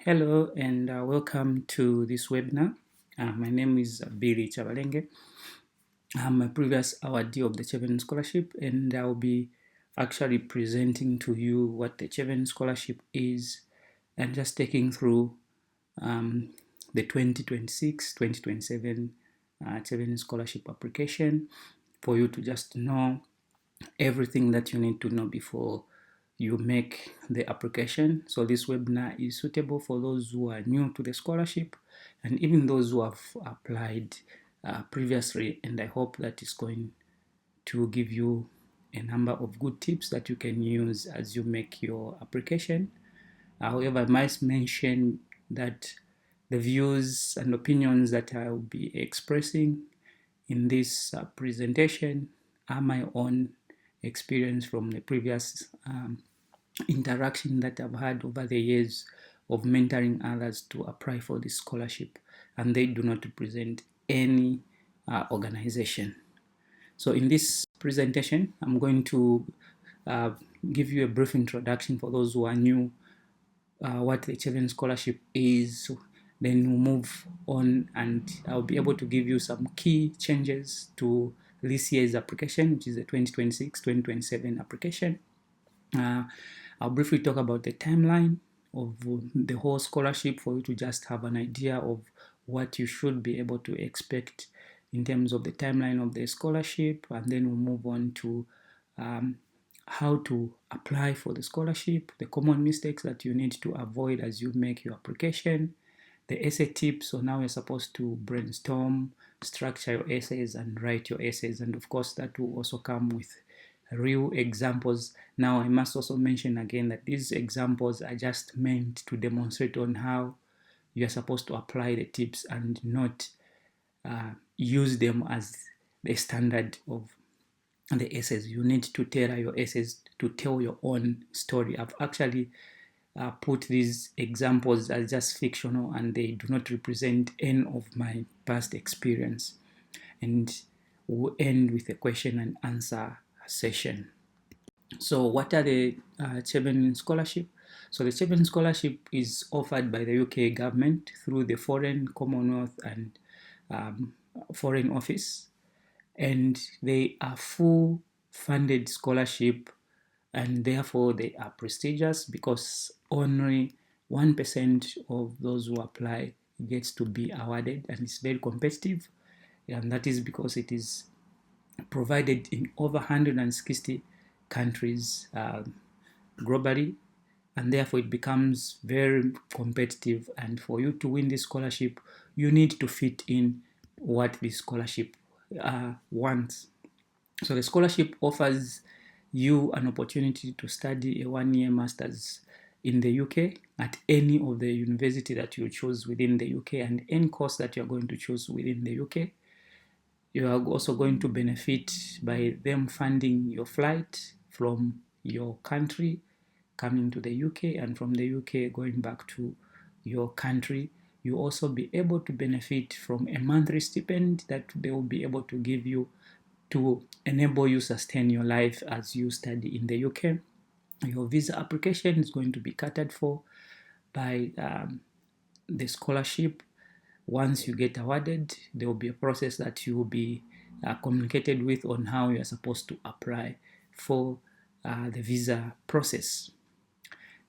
Hello and welcome to this webinar. My name is Billy Chevening. I'm a previous awardee of the Chevening Scholarship, and I'll be actually presenting to you what the Chevening Scholarship is and just taking through the 2026-2027 Chevening Scholarship application for you to just know everything that you need to know before you make the application. So this webinar is suitable for those who are new to the scholarship and even those who have applied previously, and I hope that is going to give you a number of good tips that you can use as you make your application. However, I must mention that the views and opinions that I will be expressing in this presentation are my own experience from the previous interaction that I've had over the years of mentoring others to apply for this scholarship, and they do not represent any organization. So in this presentation, I'm going to give you a brief introduction for those who are new, what the Chevening Scholarship is. Then we'll move on and I'll be able to give you some key changes to this year's application, which is the 2026-2027 application. I'll briefly talk about the timeline of the whole scholarship for you to just have an idea of what you should be able to expect in terms of the timeline of the scholarship, and then we'll move on to how to apply for the scholarship, the common mistakes that you need to avoid as you make your application, the essay tips. So now you're supposed to brainstorm, structure your essays and write your essays, and of course that will also come with real examples. Now I must also mention again that these examples are just meant to demonstrate on how you are supposed to apply the tips and not use them as the standard of the essays. You need to tailor your essays to tell your own story. I've actually put these examples as just fictional, and they do not represent any of my past experience. And we'll end with a question and answer session. So what are the Chevening Scholarship? So the Chevening Scholarship is offered by the UK government through the Foreign, Commonwealth and Foreign Office, and they are full funded scholarship, and therefore they are prestigious because only 1% of those who apply gets to be awarded, and it's very competitive, and that is because it is provided in over 160 countries globally, and therefore it becomes very competitive. And for you to win this scholarship, you need to fit in what this scholarship wants. So the scholarship offers you an opportunity to study a one-year master's in the UK at any of the university that you choose within the UK and any course that you're going to choose within the UK. You are also going to benefit by them funding your flight from your country coming to the UK, and from the UK going back to your country. You also be able to benefit from a monthly stipend that they will be able to give you to enable you sustain your life as you study in the UK. Your visa application is going to be catered for by the scholarship. Once you get awarded, there will be a process that you will be communicated with on how you are supposed to apply for the visa process.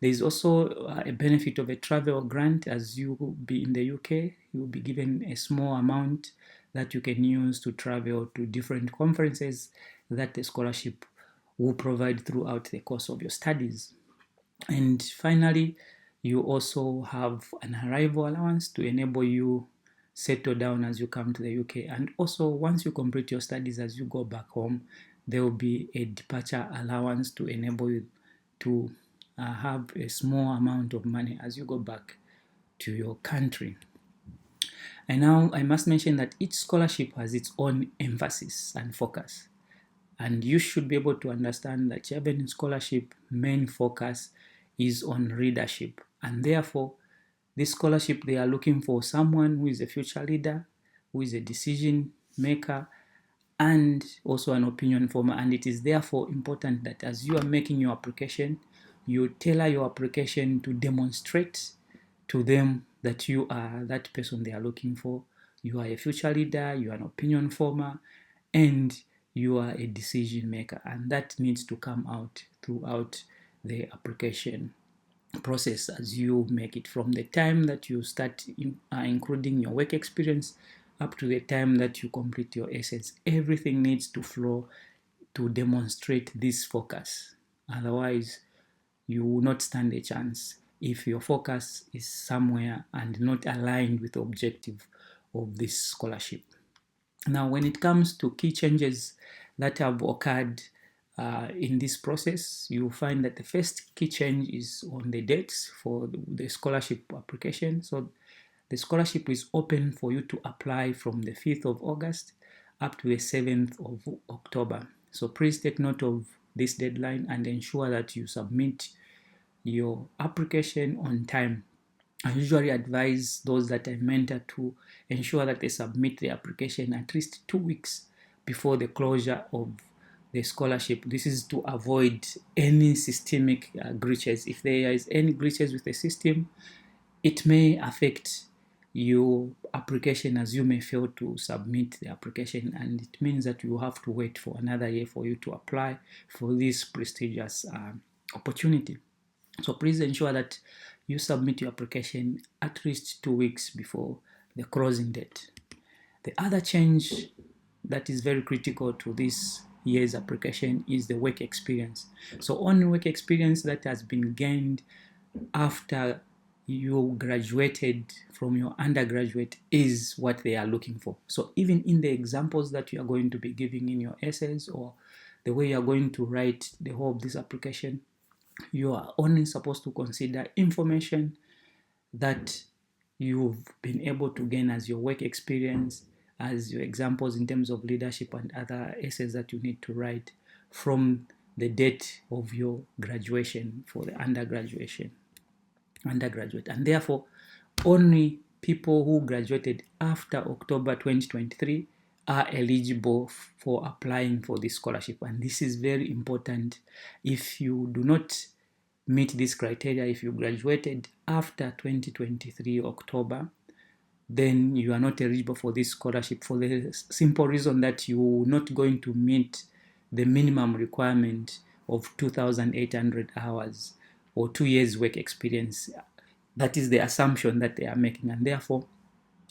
There is also a benefit of a travel grant. As you will be in the UK, you will be given a small amount that you can use to travel to different conferences that the scholarship will provide throughout the course of your studies. And finally, you also have an arrival allowance to enable you settle down as you come to the UK. And also, once you complete your studies, as you go back home, there will be a departure allowance to enable you to have a small amount of money as you go back to your country. And now I must mention that each scholarship has its own emphasis and focus. And you should be able to understand that Chevening Scholarship main focus is on readership. And therefore, this scholarship, they are looking for someone who is a future leader, who is a decision maker, and also an opinion former. And it is therefore important that as you are making your application, you tailor your application to demonstrate to them that you are that person they are looking for. You are a future leader, you are an opinion former, and you are a decision maker. And that needs to come out throughout the application process as you make it, from the time that you start including your work experience up to the time that you complete your essays. Everything needs to flow to demonstrate this focus. Otherwise, you will not stand a chance if your focus is somewhere and not aligned with the objective of this scholarship. Now, when it comes to key changes that have occurred in this process, you'll find that the first key change is on the dates for the scholarship application. So the scholarship is open for you to apply from the 5th of August up to the 7th of October. So please take note of this deadline and ensure that you submit your application on time. I usually advise those that I mentor to ensure that they submit the application at least 2 weeks before the closure of the scholarship. This is to avoid any systemic glitches. If there is any glitches with the system, it may affect your application, as you may fail to submit the application, and it means that you have to wait for another year for you to apply for this prestigious opportunity. So please ensure that you submit your application at least 2 weeks before the closing date. The other change that is very critical to this year's application is the work experience. So only work experience that has been gained after you graduated from your undergraduate is what they are looking for. So even in the examples that you are going to be giving in your essays, or the way you are going to write the whole of this application, you are only supposed to consider information that you've been able to gain as your work experience, as your examples in terms of leadership and other essays that you need to write from the date of your graduation for the undergraduate. And therefore, only people who graduated after October 2023 are eligible for applying for this scholarship. And this is very important. If you do not meet this criteria, if you graduated after 2023 October, then you are not eligible for this scholarship, for the simple reason that you are not going to meet the minimum requirement of 2,800 hours or 2 years work experience. That is the assumption that they are making, and therefore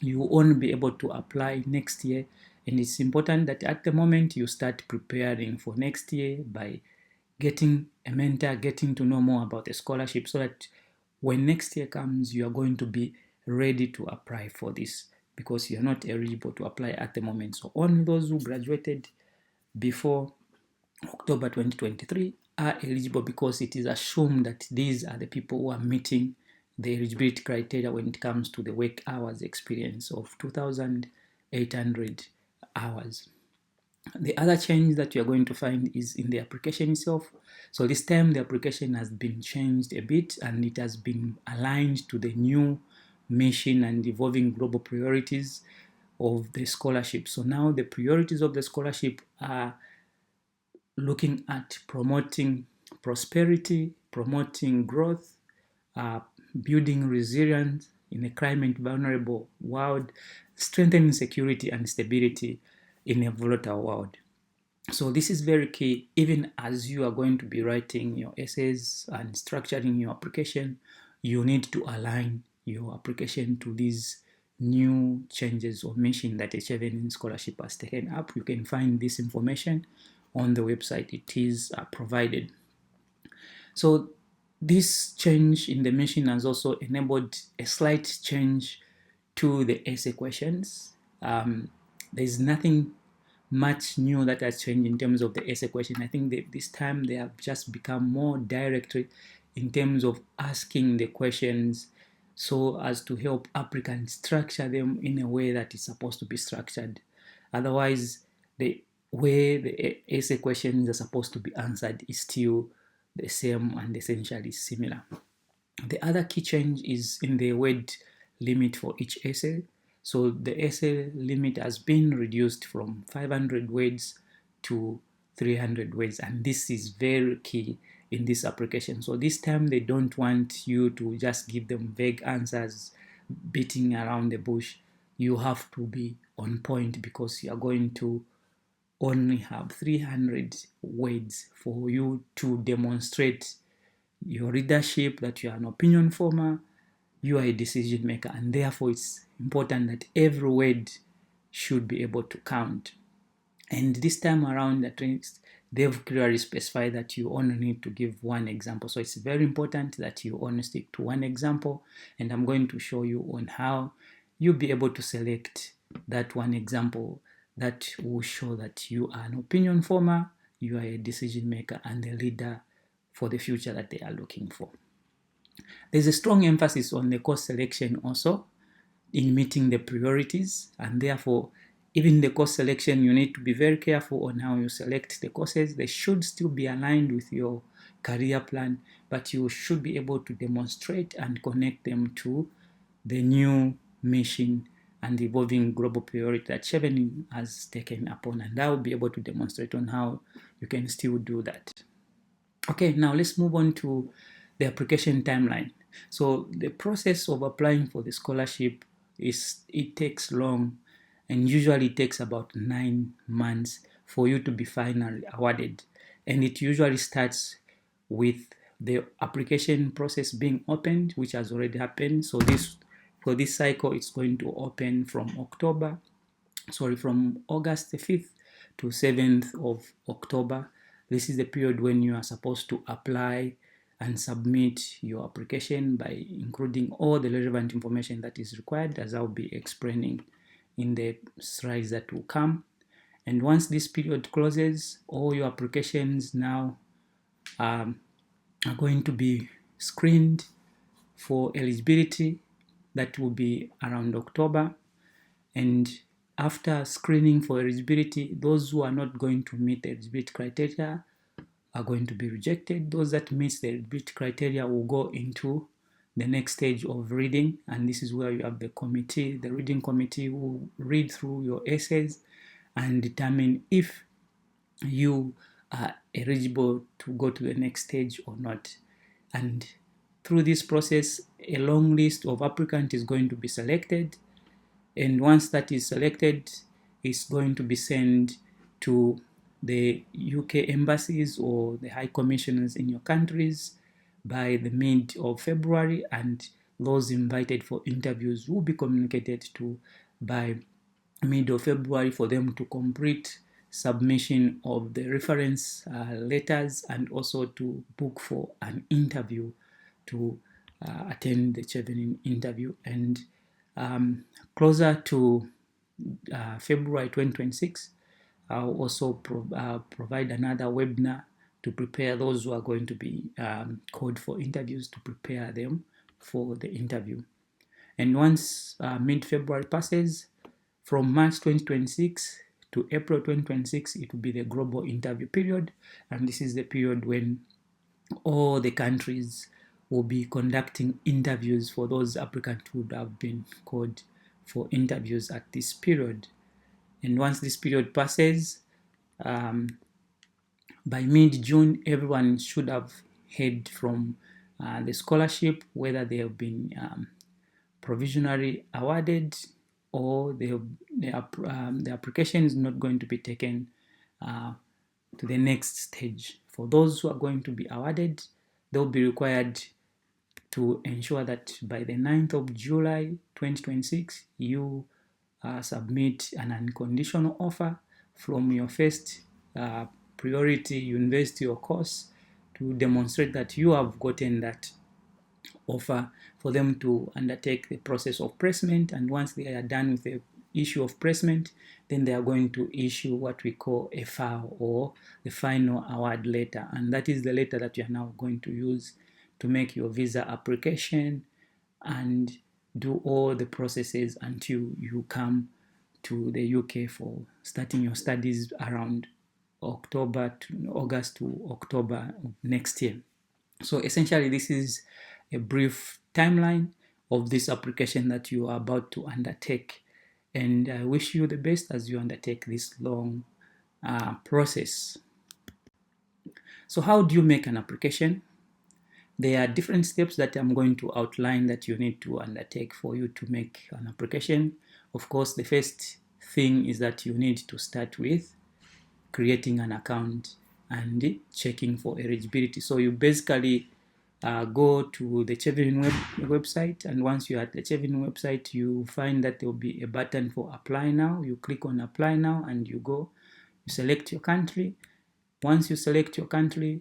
you will only be able to apply next year. And it's important that at the moment you start preparing for next year by getting a mentor, getting to know more about the scholarship, so that when next year comes, you are going to be ready to apply for this, because you're not eligible to apply at the moment. So only those who graduated before October 2023 are eligible, because it is assumed that these are the people who are meeting the eligibility criteria when it comes to the work hours experience of 2,800 hours. The other change that you are going to find is in the application itself. So this time the application has been changed a bit, and it has been aligned to the new mission and evolving global priorities of the scholarship. So now the priorities of the scholarship are looking at promoting prosperity, promoting growth, building resilience in a climate vulnerable world, strengthening security and stability in a volatile world. So this is very key. Even as you are going to be writing your essays and structuring your application, you need to align your application to these new changes or mission that a Chevening scholarship has taken up. You can find this information on the website. It is provided. So this change in the mission has also enabled a slight change to the essay questions. There's nothing much new that has changed in terms of the essay question. I think this time they have just become more direct in terms of asking the questions, so as to help applicants structure them in a way that is supposed to be structured. Otherwise, the way the essay questions are supposed to be answered is still the same and essentially similar. The other key change is in the word limit for each essay. So the essay limit has been reduced from 500 words to 300 words, and this is very key in this application. So this time they don't want you to just give them vague answers, beating around the bush. You have to be on point because you are going to only have 300 words for you to demonstrate your leadership, that you are an opinion former, you are a decision maker, and therefore it's important that every word should be able to count. And this time around, at least, they've clearly specified that you only need to give one example. So it's very important that you only stick to one example. And I'm going to show you on how you'll be able to select that one example that will show that you are an opinion former, you are a decision maker, and a leader for the future that they are looking for. There's a strong emphasis on the course selection also in meeting the priorities, and therefore even the course selection, you need to be very careful on how you select the courses. They should still be aligned with your career plan, but you should be able to demonstrate and connect them to the new mission and evolving global priority that Chevening has taken upon, and I will be able to demonstrate on how you can still do that. Okay, now let's move on to the application timeline. So the process of applying for the scholarship it takes long, and usually takes about 9 months for you to be finally awarded. And it usually starts with the application process being opened, which has already happened. So for this cycle, it's going to open from August the 5th to 7th of October. This is the period when you are supposed to apply and submit your application by including all the relevant information that is required, as I'll be explaining in the slides that will come. And once this period closes, all your applications now are going to be screened for eligibility. That will be around October. And after screening for eligibility, those who are not going to meet the eligibility criteria are going to be rejected. Those that meet the eligibility criteria will go into the next stage of reading, and this is where you have the committee. The reading committee will read through your essays and determine if you are eligible to go to the next stage or not. And through this process, a long list of applicants is going to be selected, and once that is selected, it's going to be sent to the UK embassies or the high commissioners in your countries by the mid of February, and those invited for interviews will be communicated to by mid of February for them to complete submission of the reference letters, and also to book for an interview to attend the Chevening interview. And closer to February 2026, I'll also provide another webinar to prepare those who are going to be called for interviews, to prepare them for the interview. And once mid-February passes, from March 2026 to April 2026, it will be the global interview period. And this is the period when all the countries will be conducting interviews for those applicants who would have been called for interviews at this period. And once this period passes, by mid-June, everyone should have heard from the scholarship, whether they have been provisionally awarded or the application is not going to be taken to the next stage. For those who are going to be awarded, they'll be required to ensure that by the 9th of July 2026, you submit an unconditional offer from your first priority university or course to demonstrate that you have gotten that offer, for them to undertake the process of placement. And once they are done with the issue of placement, then they are going to issue what we call a FAO, or the final award letter. And that is the letter that you are now going to use to make your visa application and do all the processes until you come to the UK for starting your studies around August to October of next year. So essentially, this is a brief timeline of this application that you are about to undertake. And I wish you the best as you undertake this long process. So how do you make an application? There are different steps that I'm going to outline that you need to undertake for you to make an application. Of course, the first thing is that you need to start with creating an account and checking for eligibility. So you basically go to the Chevening website, and once you're at the Chevening website, you find that there will be a button for apply now. You click on apply now and you select your country. Once you select your country,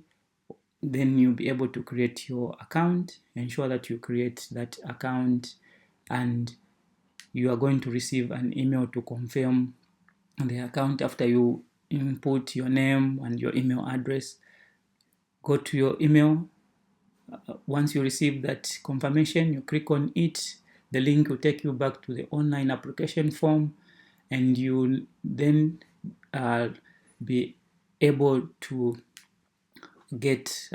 then you'll be able to create your account. Ensure that you create that account, and you are going to receive an email to confirm the account after you input your name and your email address. Go to your email. Once you receive that confirmation, you click on it. The link will take you back to the online application form, and you'll then be able to get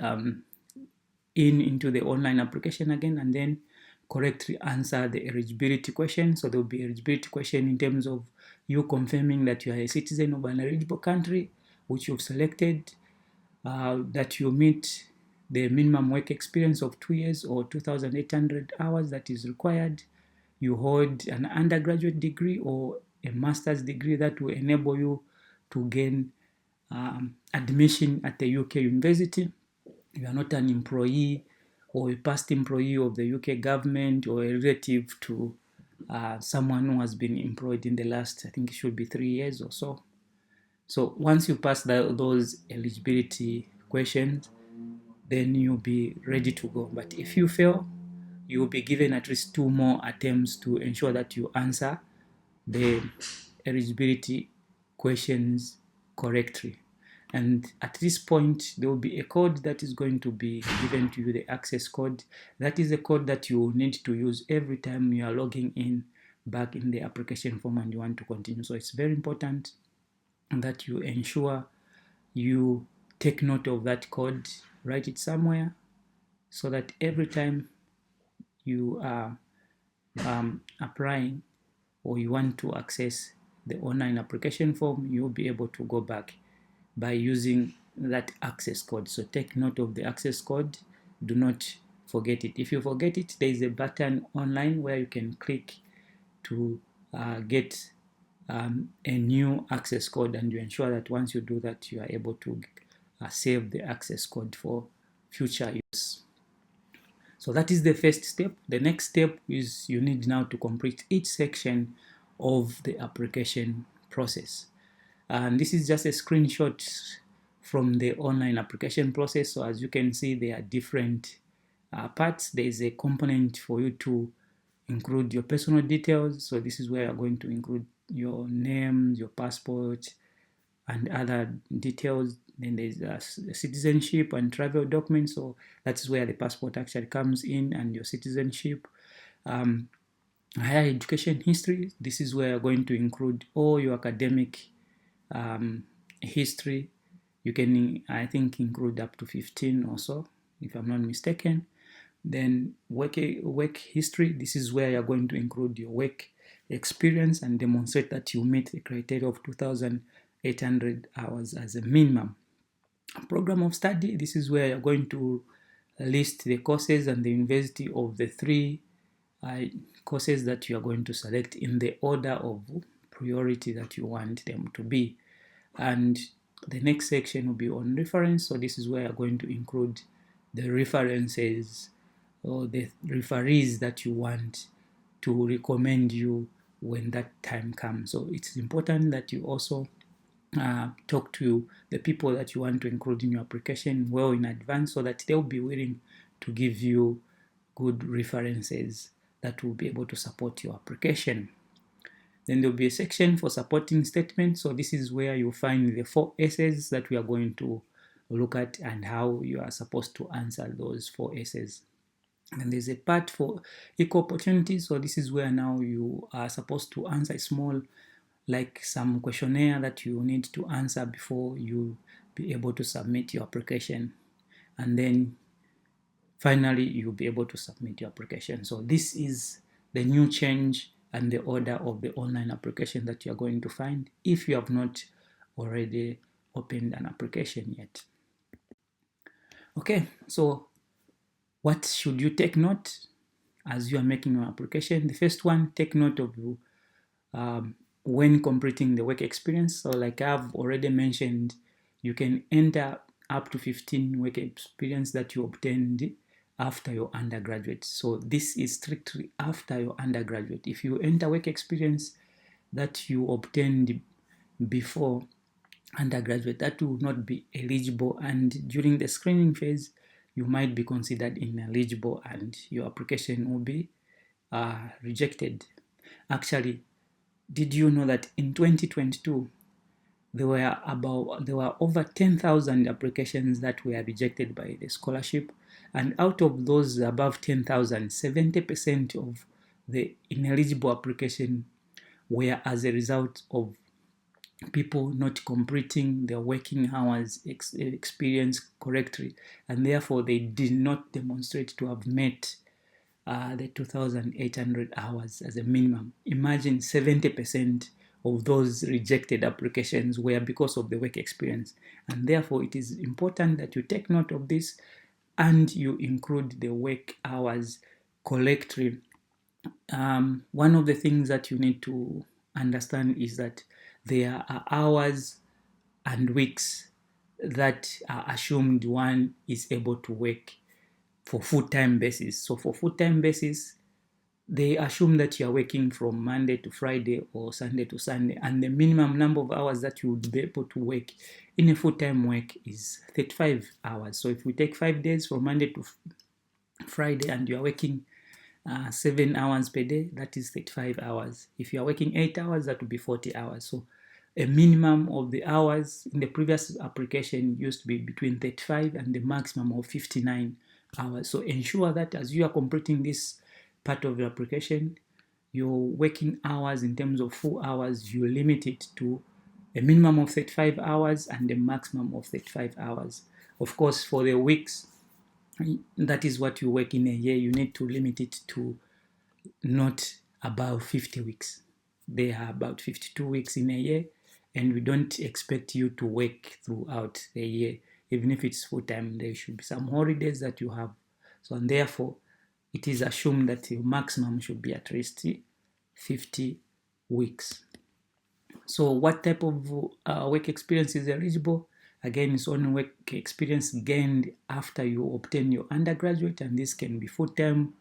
into the online application again, and then correctly answer the eligibility question. So there will be eligibility question in terms of you confirming that you are a citizen of an eligible country which you've selected, that you meet the minimum work experience of 2 years or 2,800 hours that is required. You hold an undergraduate degree or a master's degree that will enable you to gain admission at the UK university. You are not an employee or a past employee of the UK government or a relative to someone who has been employed in the last, I think it should be 3 years or so. So once you pass those eligibility questions, then you'll be ready to go. But if you fail, you'll be given at least 2 more attempts to ensure that you answer the eligibility questions correctly. And at this point, there will be a code that is going to be given to you, the access code. That is a code that you will need to use every time you are logging in back in the application form and you want to continue. So it's very important that you ensure you take note of that code, write it somewhere, so that every time you are applying or you want to access the online application form, you'll be able to go back by using that access code. So take note of the access code. Do not forget it. If you forget it, there is a button online where you can click to get a new access code, and you ensure that once you do that, you are able to save the access code for future use. So that is the first step. The next step is you need now to complete each section of the application process. And this is just a screenshot from the online application process. So as you can see, there are different parts. There is a component for you to include your personal details. So this is where you're going to include your name, your passport, and other details. Then there's citizenship and travel documents. So that's where the passport actually comes in, and your citizenship. Higher education history. This is where you're going to include all your academic history. You can, I think, include up to 15 or so, if I'm not mistaken. Then work history. This is where you're going to include your work experience and demonstrate that you meet the criteria of 2,800 hours as a minimum. Program of study. This is where you're going to list the courses and the university of the 3 courses that you are going to select in the order of priority that you want them to be. And the next section will be on reference. So this is where you're going to include the references or the referees that you want to recommend you when that time comes. So it's important that you also talk to the people that you want to include in your application well in advance, so that they'll be willing to give you good references that will be able to support your application. Then there'll be a section for supporting statements. So this is where you'll find the 4 essays that we are going to look at and how you are supposed to answer those 4 essays. And there's a part for equal opportunities. So this is where now you are supposed to answer small, like some questionnaire that you need to answer before you be able to submit your application. And then finally, you'll be able to submit your application. So this is the new change and the order of the online application that you're going to find if you have not already opened an application yet. Okay, so what should you take note as you are making your application? The first one, take note of when completing the work experience. So like I've already mentioned, you can enter up to 15 work experience that you obtained after your undergraduate. So this is strictly after your undergraduate. If you enter work experience that you obtained before undergraduate, that will not be eligible, and during the screening phase you might be considered ineligible and your application will be rejected. Actually, did you know that in 2022 there were over 10,000 applications that were rejected by the scholarship, and out of those above 10,000, 70% of the ineligible application were as a result of people not completing their working hours experience correctly, and therefore they did not demonstrate to have met the 2,800 hours as a minimum. Imagine 70% of those rejected applications were because of the work experience, and therefore it is important that you take note of this and you include the work hours correctly. One of the things that you need to understand is that there are hours and weeks that are assumed one is able to work for full-time basis. So for full-time basis, they assume that you are working from Monday to Friday or Sunday to Sunday, and the minimum number of hours that you would be able to work in a full-time work is 35 hours. So if we take 5 days from Monday to Friday and you are working 7 hours per day, that is 35 hours. If you are working 8 hours, that would be 40 hours. So a minimum of the hours in the previous application used to be between 35 and the maximum of 59 hours. So ensure that as you are completing this part of the application, your working hours in terms of full hours, you limit it to a minimum of 35 hours and a maximum of 35 hours. Of course, for the weeks, that is what you work in a year, you need to limit it to not above 50 weeks. There are about 52 weeks in a year, and we don't expect you to work throughout the year. Even if it's full time, there should be some holidays that you have. So, and therefore, it is assumed that your maximum should be at least 50 weeks. So, what type of work experience is eligible? Again, it's only work experience gained after you obtain your undergraduate, and this can be full-time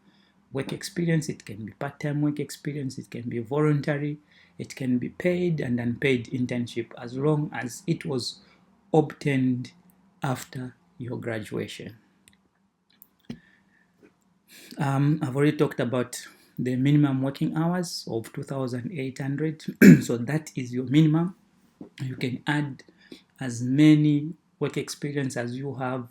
work experience, it can be part-time work experience, it can be voluntary, it can be paid and unpaid internship, as long as it was obtained after your graduation. I've already talked about the minimum working hours of 2,800. So that is your minimum. You can add as many work experience as you have,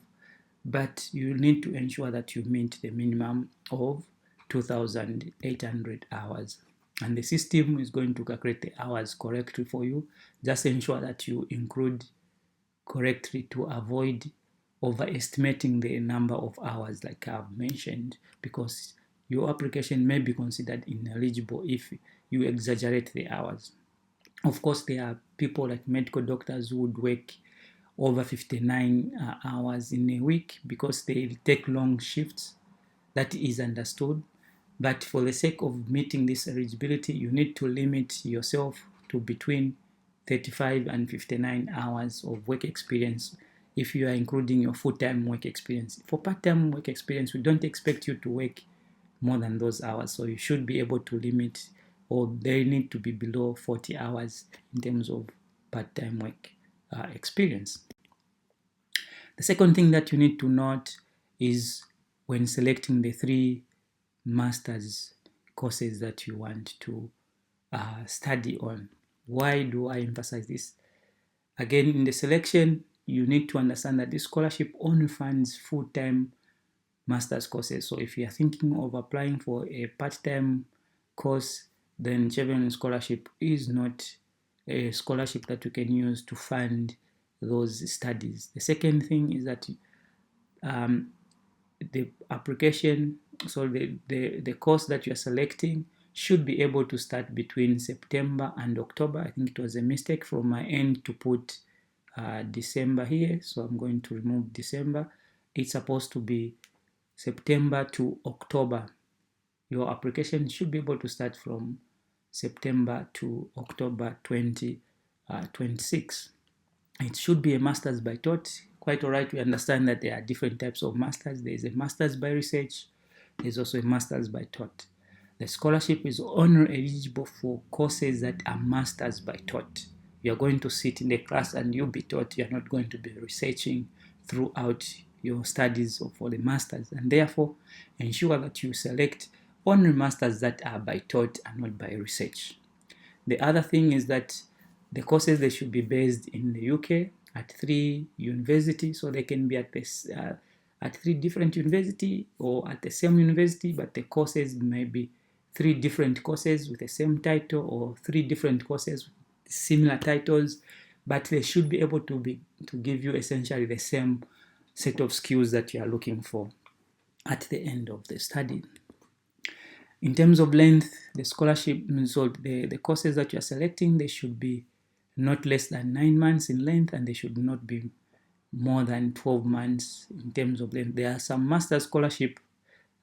but you need to ensure that you meet the minimum of 2,800 hours. And the system is going to calculate the hours correctly for you. Just ensure that you include correctly to avoid overestimating the number of hours, like I've mentioned, because your application may be considered ineligible if you exaggerate the hours. Of course, there are people like medical doctors who would work over 59 hours in a week because they take long shifts. That is understood. But for the sake of meeting this eligibility, you need to limit yourself to between 35 and 59 hours of work experience if you are including your full-time work experience. For part-time work experience, we don't expect you to work more than those hours. So you should be able to limit, or they need to be below 40 hours in terms of part-time work experience. The second thing that you need to note is when selecting the 3 master's courses that you want to study on. Why do I emphasize this? Again, in the selection, you need to understand that this scholarship only funds full-time master's courses. So if you are thinking of applying for a part-time course, then Chevening scholarship is not a scholarship that you can use to fund those studies. The second thing is that the application, so the course that you are selecting should be able to start between September and October. I think it was a mistake from my end to put December here, so I'm going to remove December. it's supposed to be September to October. Your application should be able to start from September to October 2026. It should be a master's by thought. Quite all right, we understand that there are different types of masters. There is a master's by research. There's also a master's by thought. The scholarship is only eligible for courses that are masters by thought. You're going to sit in the class and you'll be taught. You're not going to be researching throughout your studies for the masters, and therefore ensure that you select only masters that are by thought and not by research. The other thing is that the courses, they should be based in the UK at 3 universities, so they can be at this at 3 different universities or at the same university, but the courses may be 3 different courses with the same title or 3 different courses with similar titles, but they should be able to give you essentially the same set of skills that you are looking for at the end of the study. In terms of length, the scholarship, so the courses that you are selecting, they should be not less than 9 months in length, and they should not be more than 12 months in terms of length. There are some master scholarship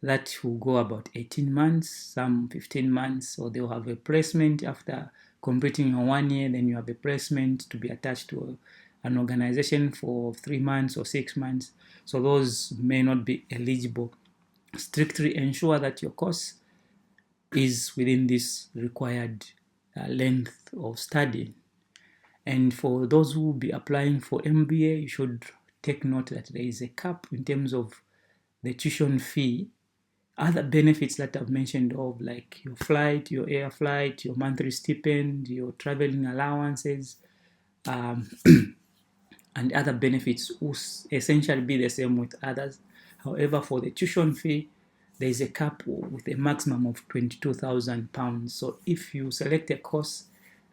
that will go about 18 months, some 15 months, so they'll have a placement after completing your 1 year, then you have a placement to be attached to an organization for 3 months or 6 months. So those may not be eligible. Strictly ensure that your course is within this required length of study. And for those who will be applying for MBA, you should take note that there is a cap in terms of the tuition fee. Other benefits that I've mentioned of, like your flight, your air flight, your monthly stipend, your traveling allowances, and other benefits will essentially be the same with others. However, for the tuition fee, there is a cap with a maximum of £22,000. So if you select a course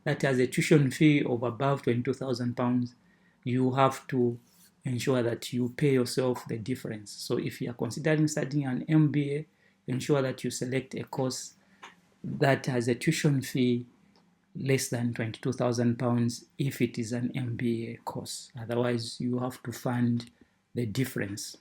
that has a tuition fee of above £22,000, you have to ensure that you pay yourself the difference. So if you are considering studying an MBA, ensure that you select a course that has a tuition fee less than £22,000 if it is an MBA course. Otherwise, you have to fund the difference.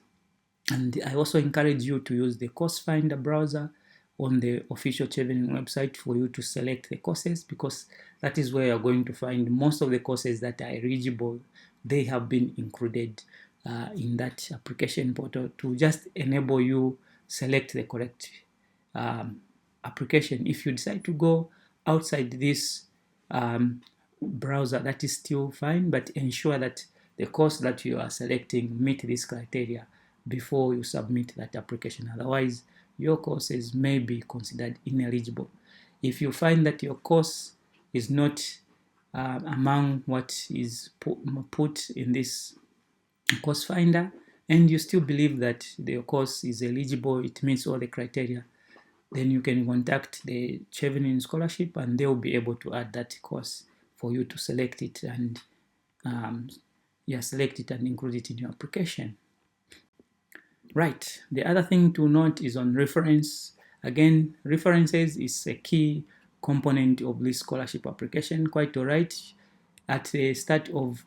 And I also encourage you to use the Course Finder browser on the official Chevening website for you to select the courses, because that is where you're going to find most of the courses that are eligible. They have been included in that application portal to just enable you select the correct application. If you decide to go outside this browser, that is still fine, but ensure that the course that you are selecting meet this criteria before you submit that application. Otherwise, your courses may be considered ineligible. If you find that your course is not among what is put in this course finder, and you still believe that the course is eligible, it meets all the criteria, then you can contact the Chevening Scholarship and they'll be able to add that course for you to select it and select it and include it in your application. Right, the other thing to note is on reference. Again, references is a key component of this scholarship application. Quite all right. At the start of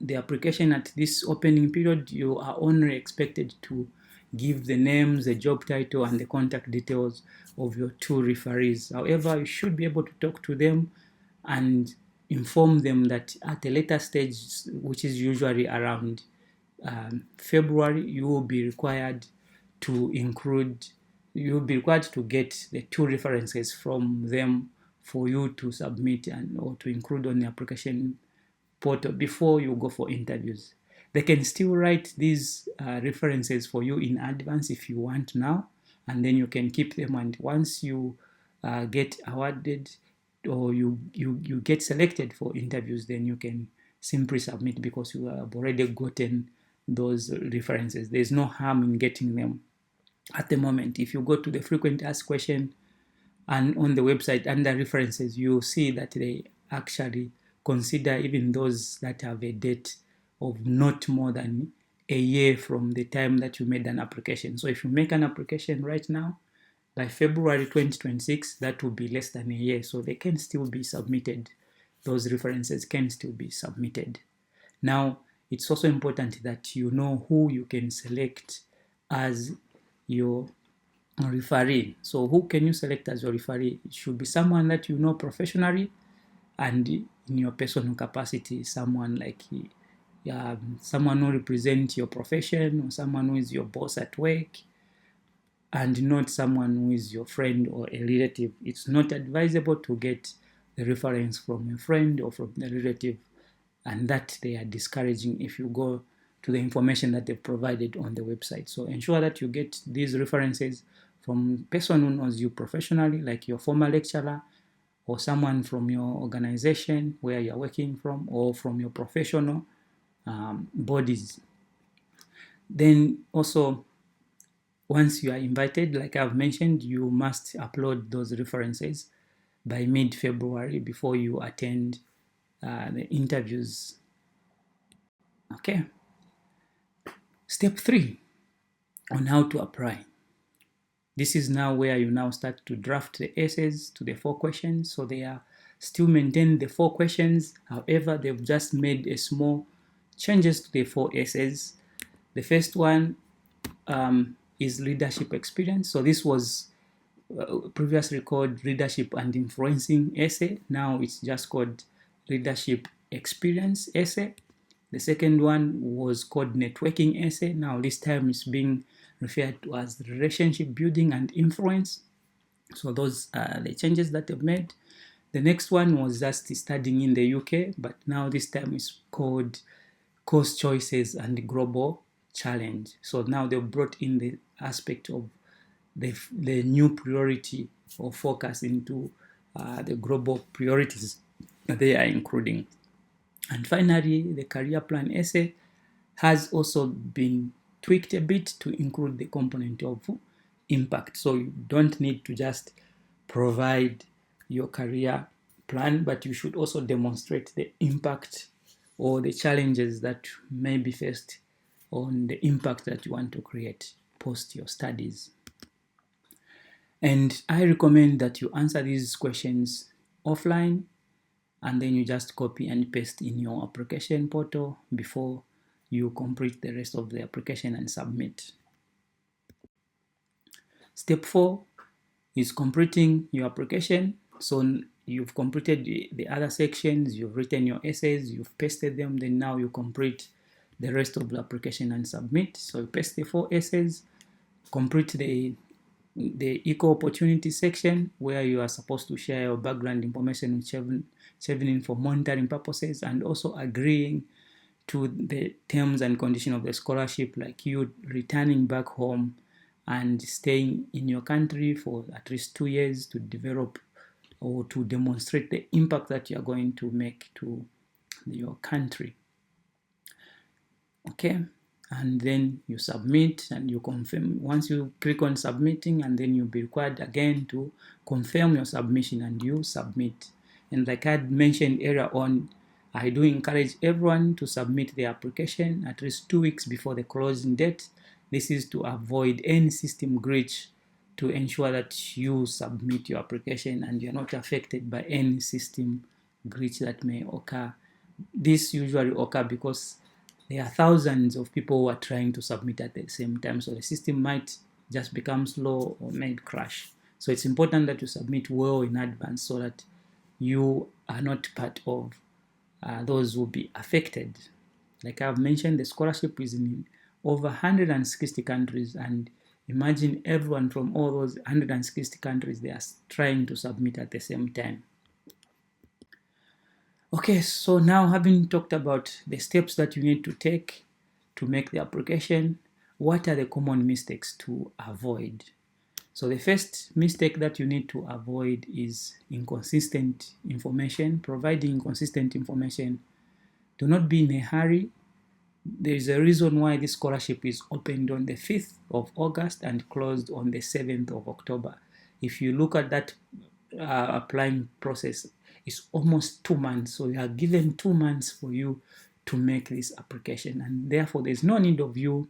the application, at this opening period, you are only expected to give the names, the job title, and the contact details of your 2 referees. However, you should be able to talk to them and inform them that at a later stage, which is usually around February, you will be required to get the 2 references from them for you to submit or to include on the application portal before you go for interviews. They can still write these references for you in advance if you want now, and then you can keep them, and once you get awarded or you get selected for interviews, then you can simply submit because you have already gotten those references. There's no harm in getting them at the moment. If you go to the frequent asked question and on the website under references, you'll see that they actually consider even those that have a date of not more than a year from the time that you made an application. So if you make an application right now, by February 2026, that will be less than a year. So they can still be submitted. Those references can still be submitted. Now, it's also important that you know who you can select as your referee. So who can you select as your referee? It should be someone that you know professionally, and in your personal capacity, someone like someone who represents your profession, or someone who is your boss at work, and not someone who is your friend or a relative. It's not advisable to get the reference from a friend or from a relative, and that they are discouraging if you go to the information that they've provided on the website. So ensure that you get these references from a person who knows you professionally, like your former lecturer, or someone from your organization where you're working from, or from your professional bodies. Then also, once you are invited, like I've mentioned, you must upload those references by mid-February before you attend the interviews. Okay. Step 3 on how to apply. This is now where you now start to draft the essays to the 4 questions. So they are still maintain the 4 questions. However, they've just made a small changes to the 4 essays. The first one is leadership experience. So this was previously called leadership and influencing essay. Now it's just called leadership experience essay. The second one was called networking essay. Now this time is being referred to as relationship building and influence. So those are the changes that they've made. The next one was just studying in the UK, but now this time is called course choices and global challenge. So now they've brought in the aspect of the new priority or focus into the global priorities that they are including. And finally, the career plan essay has also been tweaked a bit to include the component of impact. So you don't need to just provide your career plan, but you should also demonstrate the impact or the challenges that may be faced on the impact that you want to create post your studies. And I recommend that you answer these questions offline, and then you just copy and paste in your application portal before you complete the rest of the application and submit. Step 4 is completing your application. So you've completed the other sections, you've written your essays, you've pasted them, then now you complete the rest of the application and submit. So you paste the 4 essays, complete the equal opportunity section where you are supposed to share your background information with Chevening for monitoring purposes, and also agreeing to the terms and conditions of the scholarship, like you returning back home and staying in your country for at least 2 years to develop or to demonstrate the impact that you are going to make to your country. Okay, and then you submit and you confirm. Once you click on submitting, and then you'll be required again to confirm your submission, and you submit. And like I had mentioned earlier on, I do encourage everyone to submit their application at least 2 weeks before the closing date. This is to avoid any system glitch, to ensure that you submit your application and you're not affected by any system glitch that may occur. This usually occurs because there are thousands of people who are trying to submit at the same time, so the system might just become slow or might crash. So it's important that you submit well in advance so that you are not part of those who will be affected. Like I've mentioned, the scholarship is in over 160 countries, and imagine everyone from all those 160 countries, they are trying to submit at the same time. Okay, so now having talked about the steps that you need to take to make the application, what are the common mistakes to avoid? So the first mistake that you need to avoid is inconsistent information, providing inconsistent information. Do not be in a hurry. There is a reason why this scholarship is opened on the 5th of August and closed on the 7th of October. If you look at that applying process, it's almost 2 months. So you are given 2 months for you to make this application, and therefore there's no need of you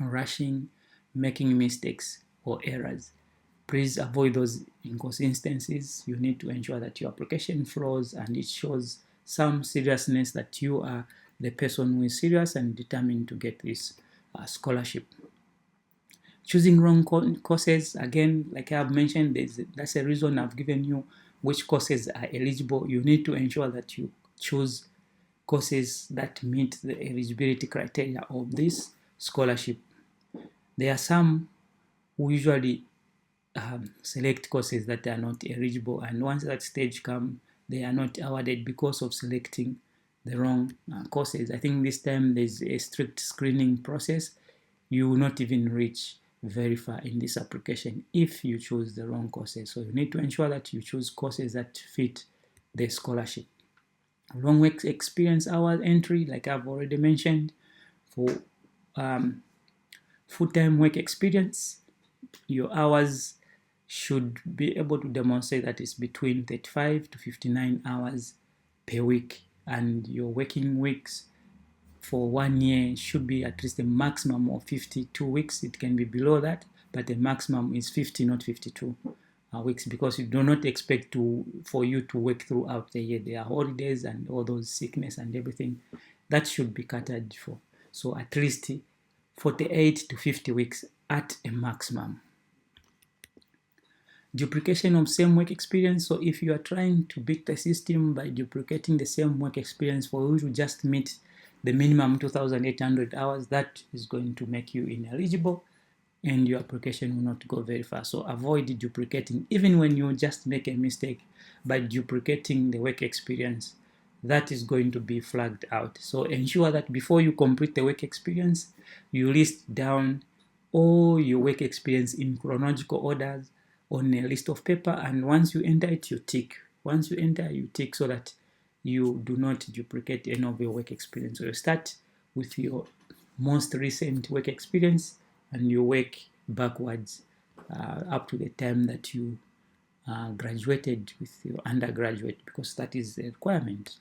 rushing, making mistakes or errors. Please avoid those inconsistencies. You need to ensure that your application flows and it shows some seriousness that you are the person who is serious and determined to get this scholarship. Choosing wrong courses, again, like I've mentioned, that's a reason I've given you which courses are eligible. You need to ensure that you choose courses that meet the eligibility criteria of this scholarship. There are some who usually select courses that are not eligible, and once that stage comes, they are not awarded because of selecting the wrong courses. I think this time there's a strict screening process. You will not even reach very far in this application if you choose the wrong courses. So you need to ensure that you choose courses that fit the scholarship. Wrong work experience hours entry, like I've already mentioned, for full-time work experience, your hours should be able to demonstrate that it's between 35 to 59 hours per week, and your working weeks for 1 year should be at least a maximum of 52 weeks. It can be below that, but the maximum is 50, not 52 weeks, because you do not expect for you to work throughout the year. There are holidays and all those sickness and everything that should be catered for. So at least 48 to 50 weeks at a maximum. Duplication of same work experience. So if you are trying to beat the system by duplicating the same work experience for you to just meet the minimum 2,800 hours, that is going to make you ineligible and your application will not go very far. So avoid duplicating. Even when you just make a mistake by duplicating the work experience, that is going to be flagged out. So ensure that before you complete the work experience, you list down all your work experience in chronological orders on a list of paper, and once you enter it, you tick. Once you enter, you tick so that you do not duplicate any of your work experience. So you start with your most recent work experience and you work backwards up to the time that you graduated with your undergraduate, because that is the requirement.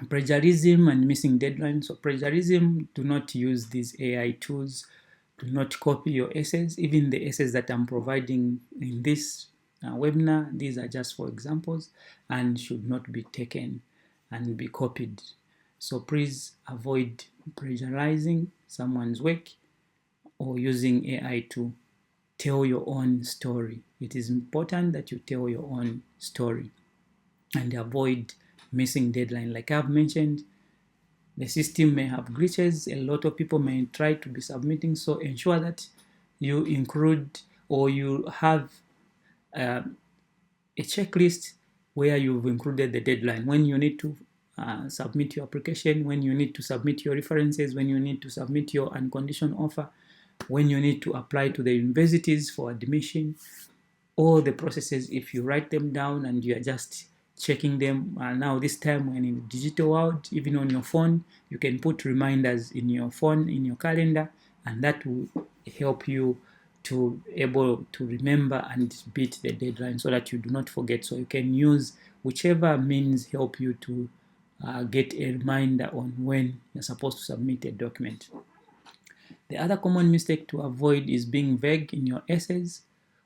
Plagiarism and missing deadlines. So plagiarism, do not use these AI tools. Do not copy your essays. Even the essays that I'm providing in this webinar, these are just for examples and should not be taken and be copied. So please avoid plagiarizing someone's work or using AI to tell your own story. It is important that you tell your own story and avoid missing deadline. Like I've mentioned, the system may have glitches. A lot of people may try to be submitting, so ensure that you include or you have a checklist where you've included the deadline, when you need to submit your application, when you need to submit your references, when you need to submit your unconditional offer, when you need to apply to the universities for admission, all the processes. If you write them down and you are just checking them, now this time when in the digital world, even on your phone, you can put reminders in your phone, in your calendar, and that will help you to able to remember and beat the deadline so that you do not forget. So you can use whichever means help you to get a reminder on when you're supposed to submit a document. The other common mistake to avoid is being vague in your essays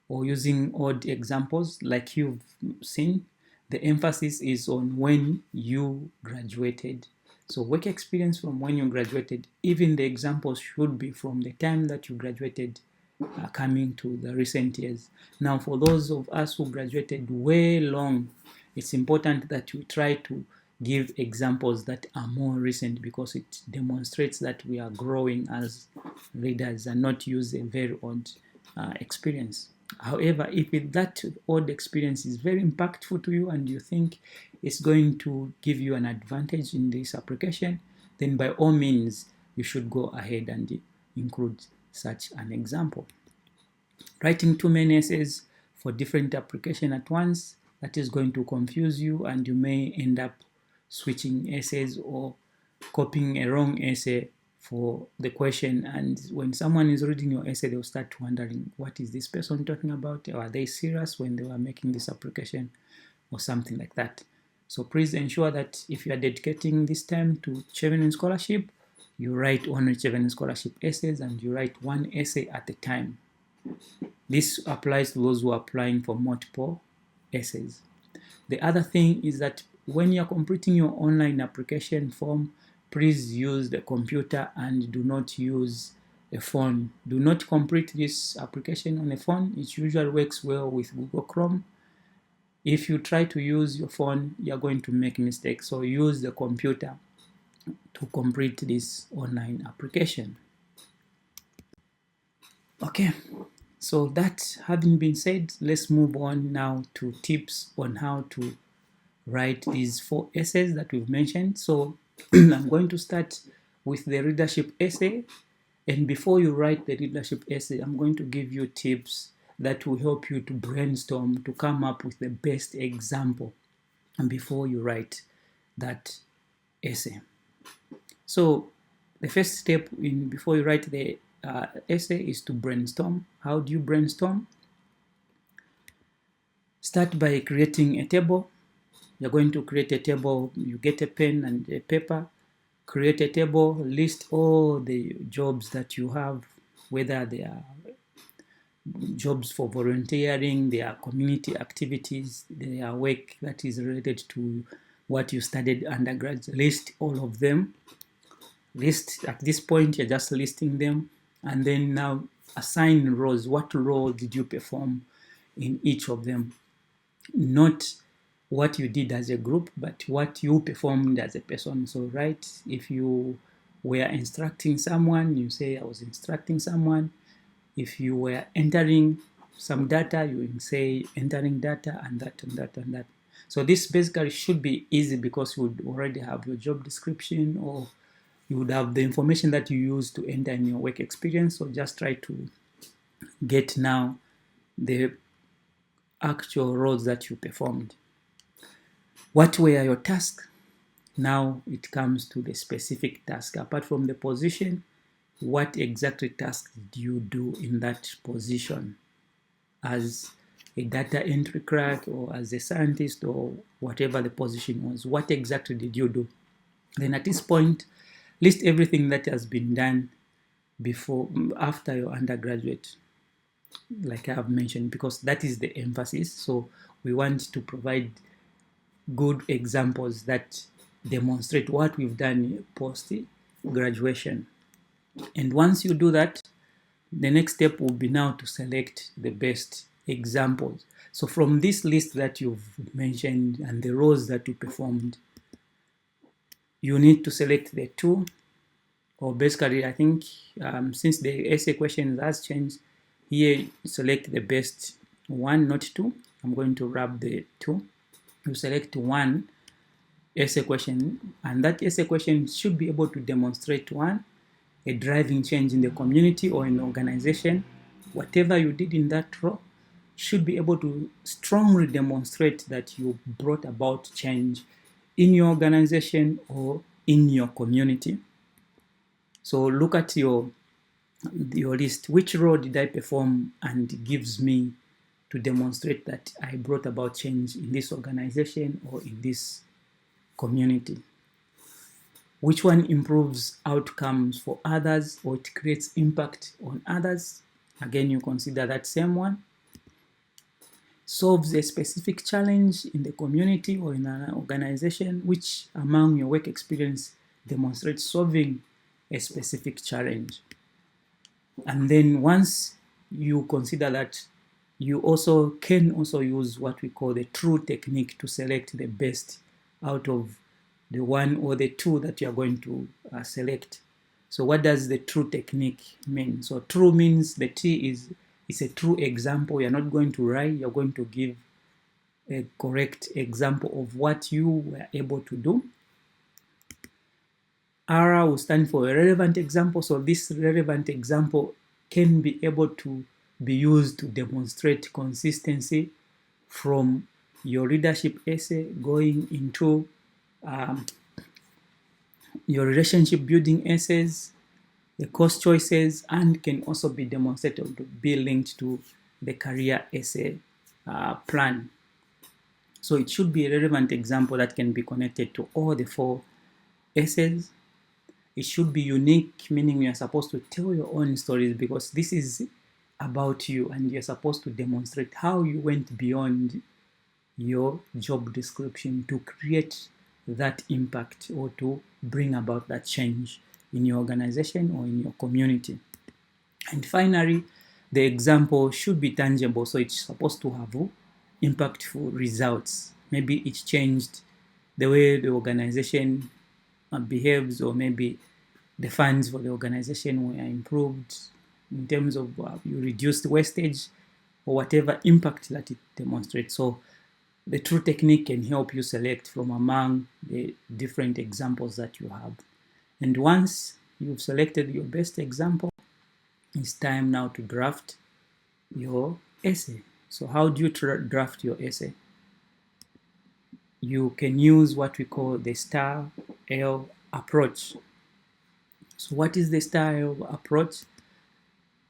or using odd examples like you've seen. The emphasis is on when you graduated. So work experience from when you graduated, even the examples should be from the time that you graduated, coming to the recent years. Now for those of us who graduated way long, it's important that you try to give examples that are more recent, because it demonstrates that we are growing as readers and not use a very old experience. However, if that old experience is very impactful to you and you think it's going to give you an advantage in this application, then by all means you should go ahead and include such an example. Writing too many essays for different applications at once, that is going to confuse you and you may end up switching essays or copying a wrong essay for the question, and when someone is reading your essay, they'll start wondering, what is this person talking about? Or are they serious when they were making this application, or something like that? So please ensure that if you are dedicating this time to Chevening Scholarship, you write only Chevening Scholarship essays and you write one essay at a time. This applies to those who are applying for multiple essays. The other thing is that when you're completing your online application form, please use the computer and do not use a phone. Do not complete this application on a phone. It usually works well with Google Chrome. If you try to use your phone, you're going to make mistakes. So use the computer to complete this online application. Okay, so that having been said, let's move on now to tips on how to write these 4 essays that we've mentioned. So I'm going to start with the readership essay. And before you write the readership essay, I'm going to give you tips that will help you to brainstorm, to come up with the best example and before you write that essay. So the first step before you write the essay is to brainstorm. How do you brainstorm? Start by creating a table. You're going to create a table. You get a pen and a paper, create a table, list all the jobs that you have, whether they are jobs for volunteering, they are community activities, they are work that is related to what you studied undergrad. List all of them. List at this point, you're just listing them, and then now assign roles. What role did you perform in each of them? Not what you did as a group, but what you performed as a person. So, right, if you were instructing someone, you say, I was instructing someone. If you were entering some data, you say entering data and that and that and that. So this basically should be easy because you would already have your job description, or you would have the information that you use to enter in your work experience. So just try to get now the actual roles that you performed. What were your tasks? Now it comes to the specific task. Apart from the position, what exactly tasks did you do in that position as a data entry clerk or as a scientist or whatever the position was? What exactly did you do? Then at this point, list everything that has been done after your undergraduate, like I have mentioned, because that is the emphasis. So we want to provide good examples that demonstrate what we've done post graduation. And once you do that, the next step will be now to select the best examples. So from this list that you've mentioned and the roles that you performed, you need to select the 2, or basically I think since the essay question has changed, here select the best 1, not 2. I'm going to wrap the 2. You select 1 essay question, and that essay question should be able to demonstrate 1, a driving change in the community or in the organization. Whatever you did in that role should be able to strongly demonstrate that you brought about change in your organization or in your community. So look at your list. Which role did I perform and it gives me to demonstrate that I brought about change in this organization or in this community? Which one improves outcomes for others or it creates impact on others? Again, you consider that same one. Solves a specific challenge in the community or in an organization. Which among your work experience demonstrates solving a specific challenge? And then once you consider that, you can also use what we call the true technique to select the best out of the 1 or the 2 that you are going to select. So what does the true technique mean? So true means the T is a true example. You're not going to write, you're going to give a correct example of what you were able to do. R will stand for a relevant example. So this relevant example can be able to be used to demonstrate consistency from your readership essay going into your relationship building essays, the course choices, and can also be demonstrated to be linked to the career essay plan. So it should be a relevant example that can be connected to all the 4 essays. It should be unique, meaning you're supposed to tell your own stories because this is about you and you're supposed to demonstrate how you went beyond your job description to create that impact or to bring about that change in your organization or in your community. And finally, the example should be tangible, so it's supposed to have impactful results. Maybe it changed the way the organization behaves, or maybe the funds for the organization were improved in terms of you reduced wastage, or whatever impact that it demonstrates. So the true technique can help you select from among the different examples that you have. And once you've selected your best example, it's time now to draft your essay. So how do you draft your essay? You can use what we call the star L approach. So what is the star L approach?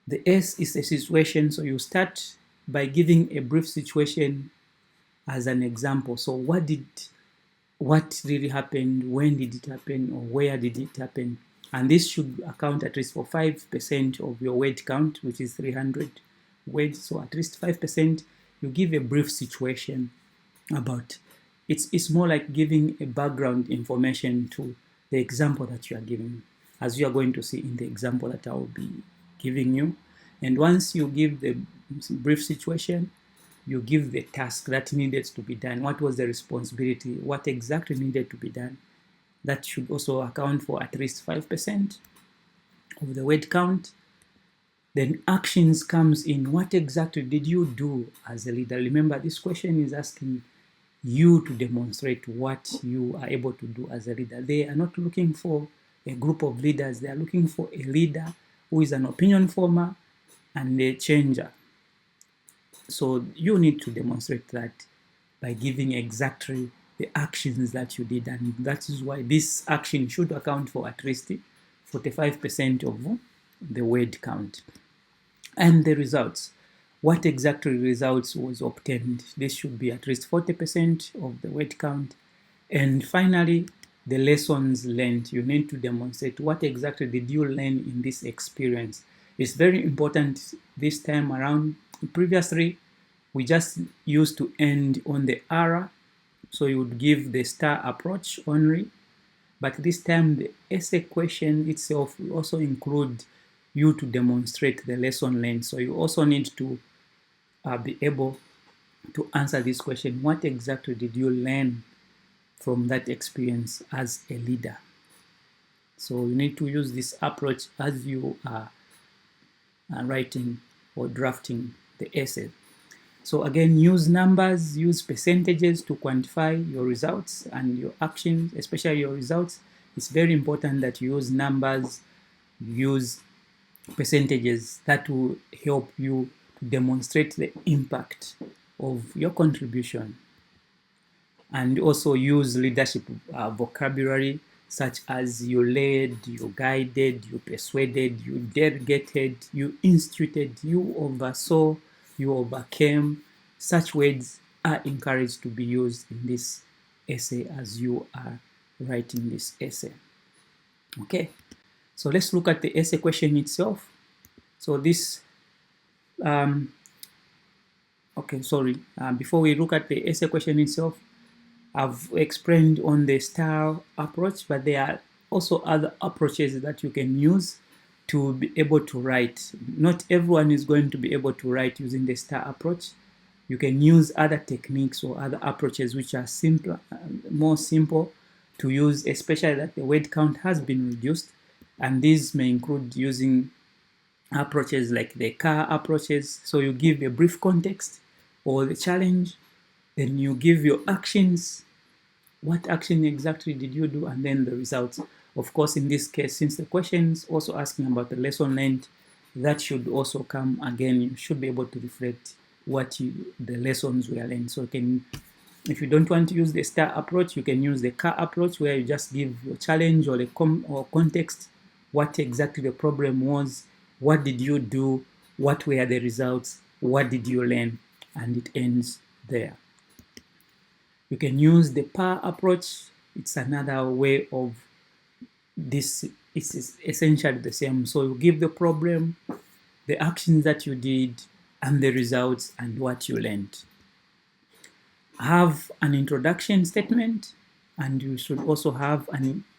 The S is a situation, so you start by giving a brief situation as an example. So what really happened, when did it happen, or where did it happen? And this should account at least for 5% of your word count, which is 300 words. So at least 5%, you give a brief situation about. It's more like giving a background information to the example that you are giving, as you are going to see in the example that I will be giving you. And once you give the brief situation, you give the task that needed to be done. What was the responsibility? What exactly needed to be done? That should also account for at least 5% of the word count. Then actions comes in. What exactly did you do as a leader? Remember, this question is asking you to demonstrate what you are able to do as a leader. They are not looking for a group of leaders. They are looking for a leader who is an opinion former and a changer. So you need to demonstrate that by giving exactly the actions that you did, and that is why this action should account for at least 45% of the word count. And the results. What exactly results was obtained? This should be at least 40% of the word count. And finally, the lessons learned. You need to demonstrate what exactly did you learn in this experience. It's very important this time around. Previously, we just used to end on the R, so you would give the star approach only. But this time, the essay question itself will also include you to demonstrate the lesson learned. So you also need to be able to answer this question. What exactly did you learn from that experience as a leader? So you need to use this approach as you are writing or drafting the essay. So again, use numbers, use percentages to quantify your results and your actions, especially your results. It's very important that you use numbers, use percentages that will help you to demonstrate the impact of your contribution. And also use leadership vocabulary, such as you led, you guided, you persuaded, you delegated, you instituted, you oversaw, you overcame. Such words are encouraged to be used in this essay as you are writing this essay. Okay, so let's look at the essay question itself. So this, before we look at the essay question itself, I've explained on the style approach, but there are also other approaches that you can use to be able to write. Not everyone is going to be able to write using the star approach. You can use other techniques or other approaches which are simpler, more simple to use, especially that the word count has been reduced. And these may include using approaches like the car approaches. So you give a brief context or the challenge, then you give your actions. What action exactly did you do? And then the results. Of course, in this case, since the question is also asking about the lesson learned, that should also come again. You should be able to reflect the lessons were learned. So if you don't want to use the star approach, you can use the car approach, where you just give your challenge or or context, what exactly the problem was, what did you do, what were the results, what did you learn, and it ends there. You can use the PAR approach. It's another way of this. It's essentially the same. So you give the problem, the actions that you did, and the results and what you learned. Have an introduction statement, and you should also have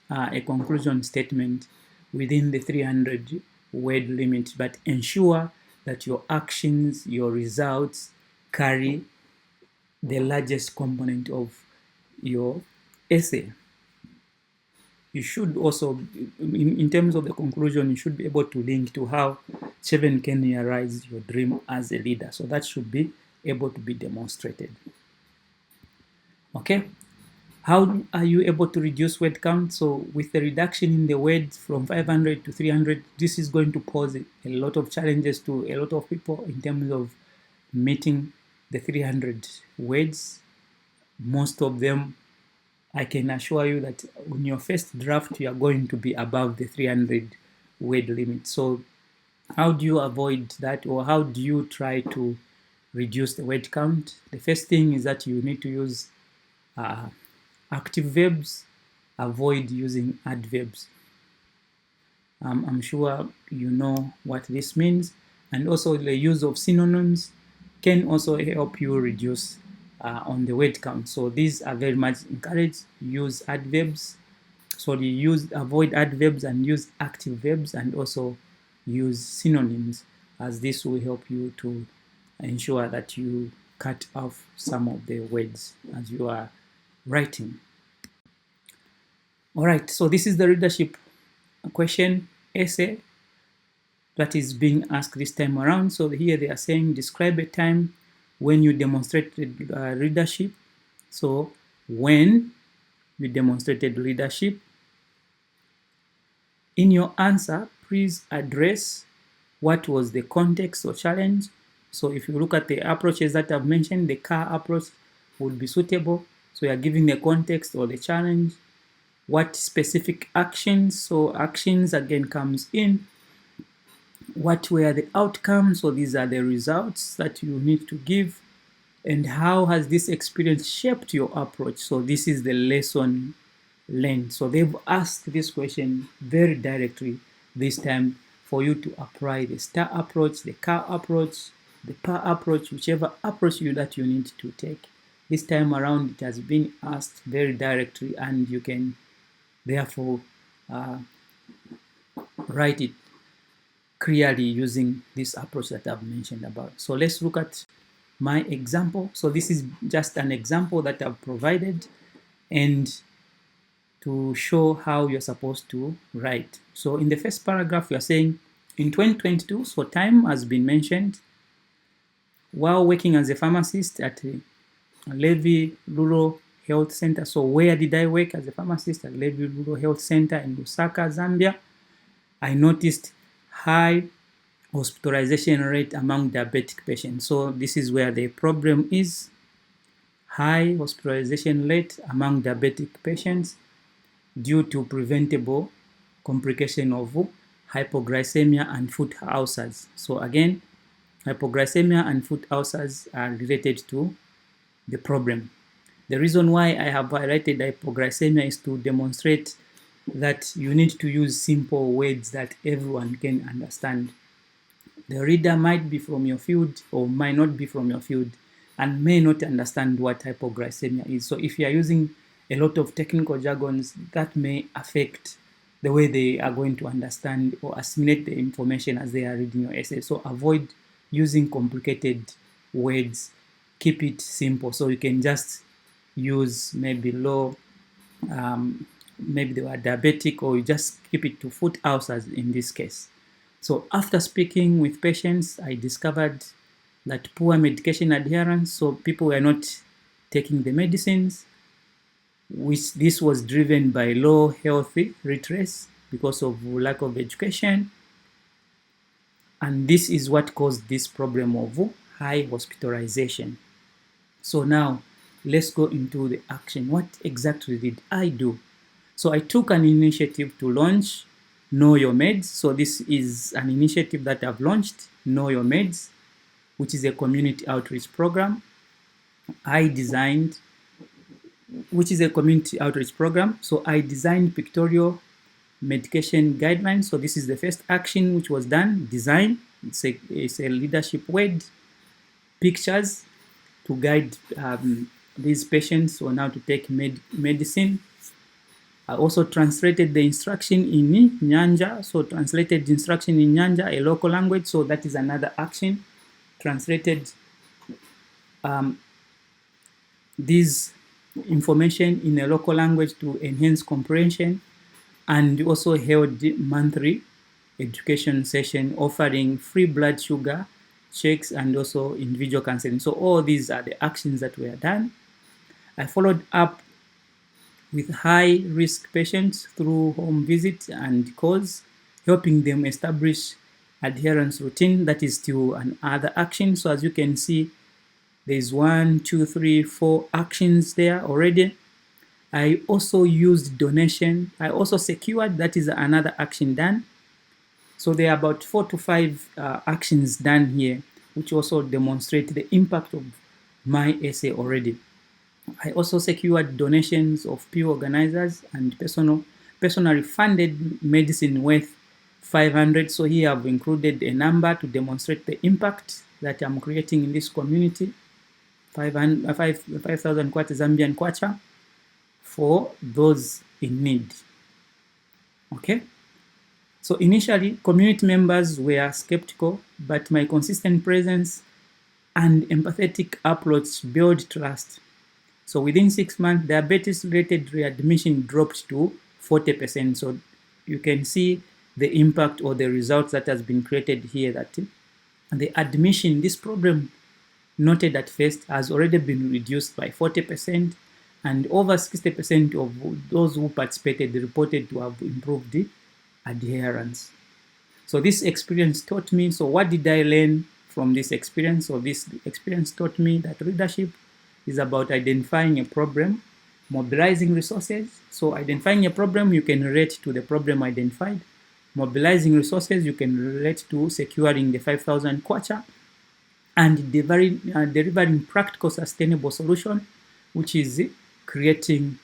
a conclusion statement within the 300 word limit, but ensure that your actions, your results carry the largest component of your essay. You should also, in terms of the conclusion, you should be able to link to how Chevening can realize your dream as a leader. So that should be able to be demonstrated. Okay. How are you able to reduce word count? So with the reduction in the words from 500 to 300, this is going to pose a lot of challenges to a lot of people in terms of meeting the 300 words. Most of them, I can assure you that on your first draft, you are going to be above the 300 word limit. So how do you avoid that, or how do you try to reduce the word count? The first thing is that you need to use active verbs. Avoid using adverbs. I'm sure you know what this means. And also the use of synonyms can also help you reduce on the word count. So these are very much encouraged. Use adverbs. So you avoid adverbs and use active verbs, and also use synonyms, as this will help you to ensure that you cut off some of the words as you are writing. All right, so this is the readership question essay that is being asked this time around. So here they are saying, describe a time when you demonstrated leadership. So when you demonstrated leadership. In your answer, please address what was the context or challenge. So if you look at the approaches that I've mentioned, the CAR approach would be suitable. So you are giving the context or the challenge. What specific actions? So actions again comes in. What were the outcomes? So these are the results that you need to give. And how has this experience shaped your approach? So this is the lesson learned. So they've asked this question very directly this time for you to apply the STAR approach, the CAR approach, the PAR approach, whichever approach that you need to take. This time around, it has been asked very directly, and you can therefore write it clearly using this approach that I've mentioned about. So let's look at my example. So this is just an example that I've provided, and to show how you're supposed to write. So in the first paragraph, we are saying, in 2022, so time has been mentioned. While working as a pharmacist at Levi Rural Health Center. So where did I work as a pharmacist? At Levi Rural Health Center in Lusaka, Zambia. I noticed high hospitalization rate among diabetic patients. So this is where the problem is. High hospitalization rate among diabetic patients due to preventable complication of hypoglycemia and foot ulcers. So again, hypoglycemia and foot ulcers are related to the problem. The reason why I have highlighted hypoglycemia is to demonstrate that you need to use simple words that everyone can understand. The reader might be from your field or might not be from your field and may not understand what hypoglycemia is. So if you are using a lot of technical jargons, that may affect the way they are going to understand or assimilate the information as they are reading your essay. So avoid using complicated words. Keep it simple. So you can just use maybe maybe they were diabetic, or you just keep it to foot ulcers in this case. So after speaking with patients, I discovered that poor medication adherence, so people were not taking the medicines, which this was driven by low health literacy because of lack of education. And this is what caused this problem of high hospitalization. So now let's go into the action. What exactly did I do? So I took an initiative to launch Know Your Meds. So this is an initiative that I've launched, Know Your Meds, which is a community outreach program which is a community outreach program. So I designed pictorial medication guidelines. So this is the first action which was done, design. It's a leadership word. Pictures to guide these patients on how to take medicine. I also translated the instruction in Nyanja, so translated instruction in Nyanja, a local language, so that is another action. Translated this information in a local language to enhance comprehension, and also held monthly education session offering free blood sugar checks and also individual counseling. So all these are the actions that were done. I followed up with high-risk patients through home visits and calls, helping them establish adherence routine. That is still another action. So as you can see, there's 1, 2, 3, 4 actions there already. I also used donation. I also secured, that is another action done. So there are about 4 to 5 actions done here, which also demonstrate the impact of my essay already. I also secured donations of peer organizers and personally funded medicine worth 500. So here I've included a number to demonstrate the impact that I'm creating in this community. 5,000 kwacha, Zambian kwacha, for those in need. Okay? So initially, community members were skeptical, but my consistent presence and empathetic approach built trust. So within 6 months, diabetes-related readmission dropped to 40%. So you can see the impact or the results that has been created here, that the admission, this problem noted at first, has already been reduced by 40%, and over 60% of those who participated reported to have improved the adherence. So this experience taught me, so what did I learn from this experience? So this experience taught me that leadership is about identifying a problem, mobilizing resources. So identifying a problem, you can relate to the problem identified. Mobilizing resources, you can relate to securing the 5,000 kwacha, and delivering practical sustainable solution, which is creating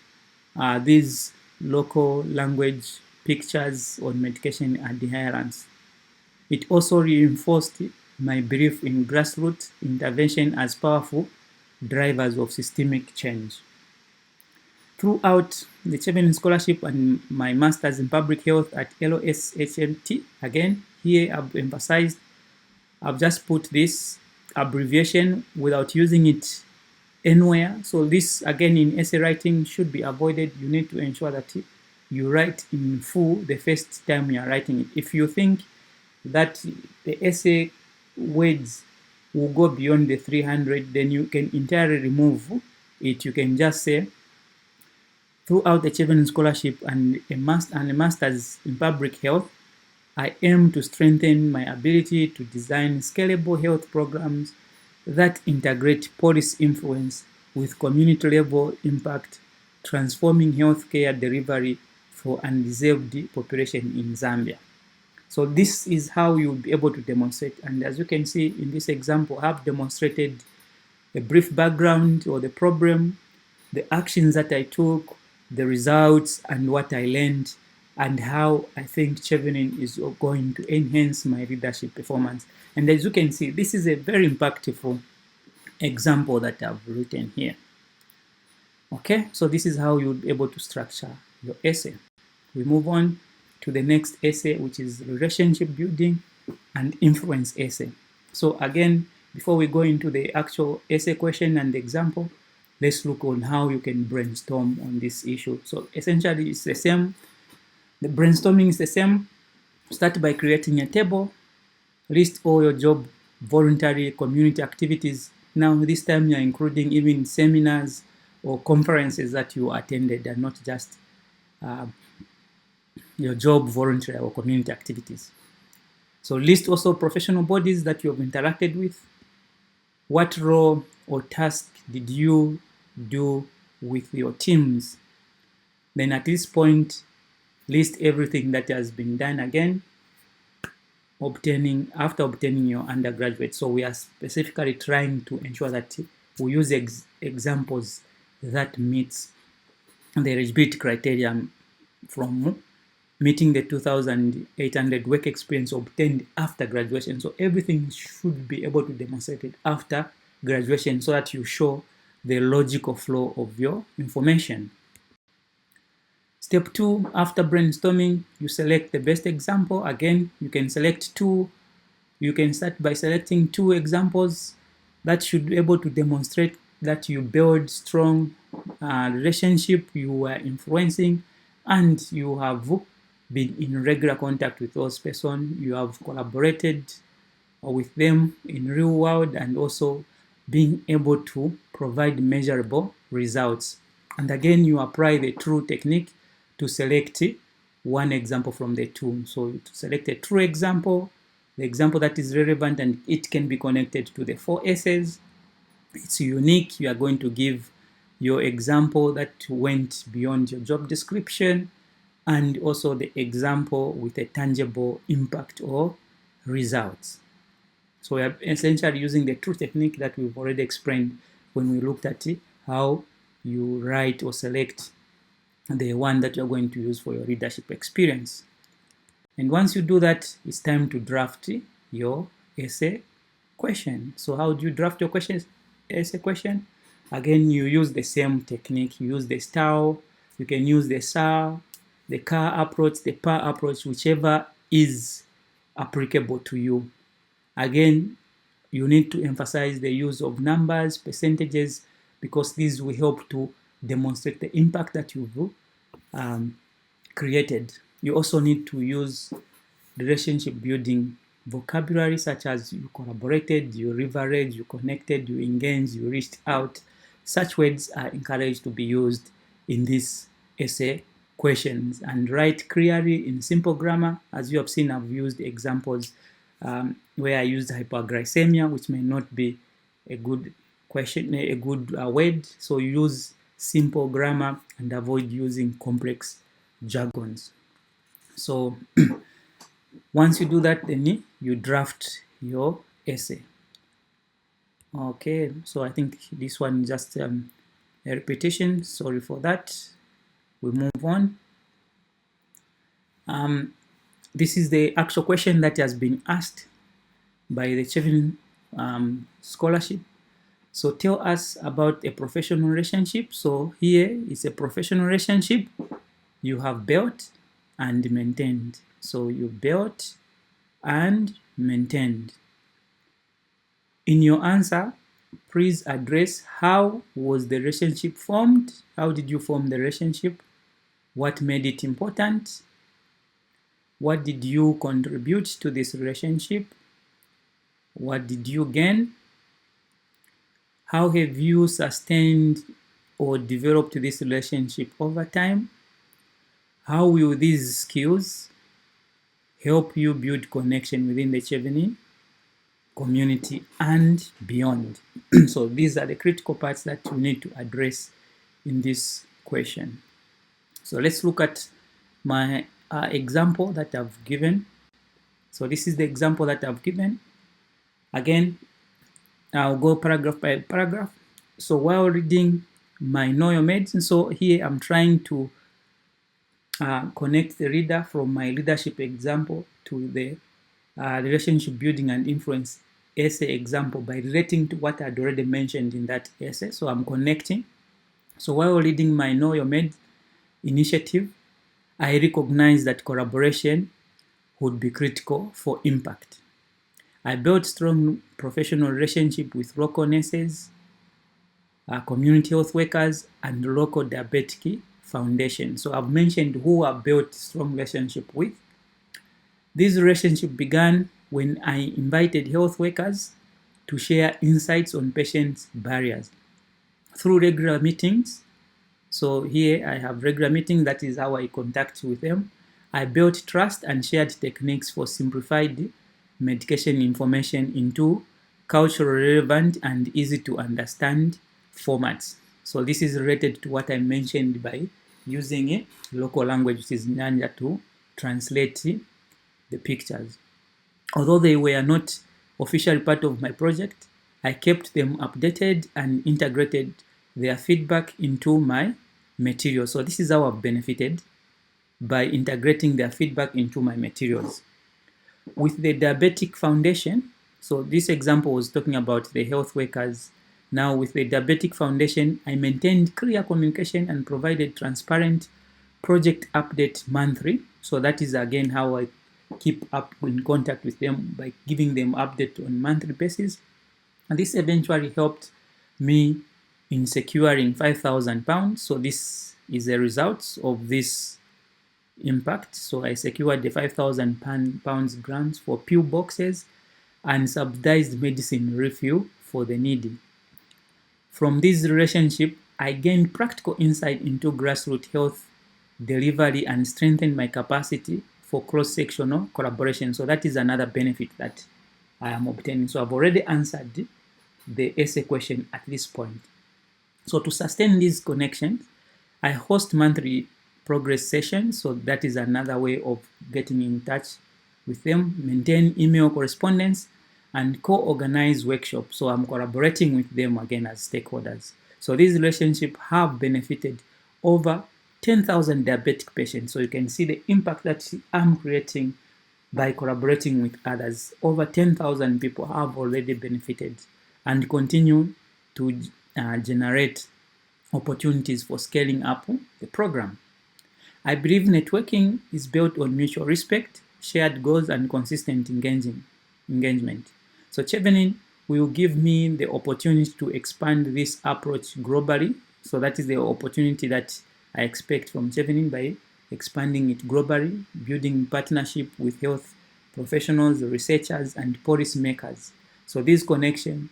these local language pictures on medication adherence. It also reinforced my belief in grassroots intervention as powerful drivers of systemic change. Throughout the Chevening Scholarship and my Master's in Public Health at LOSHMT, again, here I've emphasized, I've just put this abbreviation without using it anywhere. So this, again, in essay writing should be avoided. You need to ensure that you write in full the first time you are writing it. If you think that the essay words will go beyond the 300, then you can entirely remove it. You can just say, throughout the Chevening Scholarship and a Master's in Public Health, I aim to strengthen my ability to design scalable health programs that integrate policy influence with community-level impact, transforming healthcare delivery for undeserved population in Zambia. So this is how you'll be able to demonstrate. And as you can see in this example, I've demonstrated a brief background or the problem, the actions that I took, the results, and what I learned, and how I think Chevening is going to enhance my leadership performance. And as you can see, this is a very impactful example that I've written here. Okay, so this is how you'll be able to structure your essay. We move on to the next essay, which is relationship building and influence essay. So again, before we go into the actual essay question and the example, let's look on how you can brainstorm on this issue. So essentially, it's the same. The brainstorming is the same. Start by creating a table, list all your job, voluntary, community activities. Now, this time you're including even seminars or conferences that you attended, and not just your job, voluntary, or community activities. So list also professional bodies that you have interacted with. What role or task did you do with your teams? Then at this point, list everything that has been done again, after obtaining your undergraduate. So we are specifically trying to ensure that we use examples that meets the eligibility criteria from meeting the 2,800 work experience obtained after graduation. So everything should be able to demonstrate it after graduation so that you show the logical flow of your information. Step 2, after brainstorming, you select the best example. Again, you can select two. You can start by selecting two examples that should be able to demonstrate that you build strong relationship, you are influencing, and you have been in regular contact with those person. You have collaborated with them in real world, and also being able to provide measurable results. And again, you apply the true technique to select one example from the two. So to select a true example, the example that is relevant and it can be connected to the 4 essays. It's unique. You are going to give your example that went beyond your job description, and also the example with a tangible impact or results. So we are essentially using the true technique that we've already explained when we looked at how you write or select the one that you're going to use for your leadership experience. And once you do that, it's time to draft your essay question. So how do you draft your essay question? Again, you use the same technique. You use the style. You can use the SAR, the CAR approach, the PAR approach, whichever is applicable to you. Again, you need to emphasize the use of numbers, percentages, because these will help to demonstrate the impact that you've created. You also need to use relationship building vocabulary, such as you collaborated, you leveraged, you connected, you engaged, you reached out. Such words are encouraged to be used in this essay questions, and write clearly in simple grammar. As you have seen, I've used examples where I used hyperglycemia, which may not be a good question, a good word. So use simple grammar and avoid using complex jargons. So once you do that, then you draft your essay. Okay, so I think this one is just a repetition. Sorry for that. We move on. This is the actual question that has been asked by the Chevening scholarship. So tell us about a professional relationship. So here is a professional relationship you have built and maintained. So you built and maintained. In your answer, please address how was the relationship formed? How did you form the relationship? What made it important? What did you contribute to this relationship? What did you gain? How have you sustained or developed this relationship over time? How will these skills help you build connection within the Chevening community and beyond? So these are the critical parts that you need to address in this question. So let's look at my example that I've given. So this is the example that I've given. Again, I'll go paragraph by paragraph. So while reading my Know Your Medicine, so here I'm trying to connect the reader from my leadership example to the relationship building and influence essay example by relating to what I'd already mentioned in that essay. So I'm connecting. So while reading my Know Your Med initiative, I recognize that collaboration would be critical for impact. I built strong professional relationship with local nurses, community health workers, and local diabetic foundation. So I've mentioned who I built strong relationship with. This relationship began when I invited health workers to share insights on patients' barriers through regular meetings. So here I have regular meetings, that is how I contact with them. I built trust and shared techniques for simplified medication information into culturally relevant and easy to understand formats. So this is related to what I mentioned by using a local language, which is Nyanja, to translate the pictures. Although they were not officially part of my project, I kept them updated and integrated their feedback into my material. So this is how I've benefited, by integrating their feedback into my materials. With the Diabetic Foundation, so this example was talking about the health workers. Now with the Diabetic Foundation, I maintained clear communication and provided transparent project update monthly. So that is again how I keep up in contact with them, by giving them update on monthly basis. And this eventually helped me in securing £5,000. So this is a result of this impact. So I secured the £5,000 grant for pill boxes and subsidized medicine refill for the needy. From this relationship, I gained practical insight into grassroots health delivery and strengthened my capacity for cross-sectional collaboration. So that is another benefit that I am obtaining. So I've already answered the essay question at this point. So to sustain these connections, I host monthly progress sessions. So that is another way of getting in touch with them, maintain email correspondence, and co-organize workshops. So I'm collaborating with them again as stakeholders. So these relationships have benefited over 10,000 diabetic patients. So you can see the impact that I'm creating by collaborating with others. Over 10,000 people have already benefited and continue to generate opportunities for scaling up the program. I believe networking is built on mutual respect, shared goals, and consistent engagement. So Chevening will give me the opportunity to expand this approach globally. So that is the opportunity that I expect from Chevening, by expanding it globally, building partnership with health professionals, researchers, and policymakers. So this connection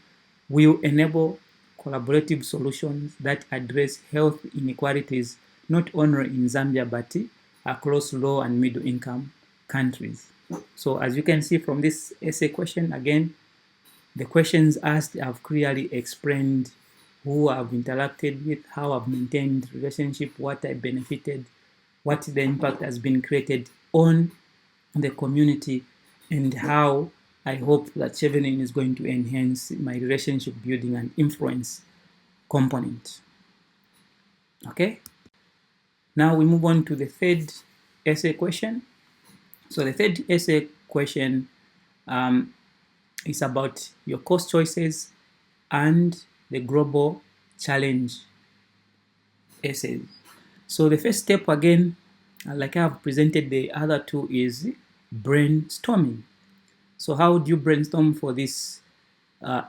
will enable collaborative solutions that address health inequalities not only in Zambia but across low and middle income countries. So as you can see from this essay question, again, the questions asked have clearly explained who I've interacted with, how I've maintained relationship, what I benefited, what the impact has been created on the community, and how I hope that Chevening is going to enhance my relationship building and influence component. Okay. Now we move on to the third essay question. So the third essay question is about your course choices and the global challenge essays. So the first step, again, like I have presented the other two, is brainstorming. So how do you brainstorm for this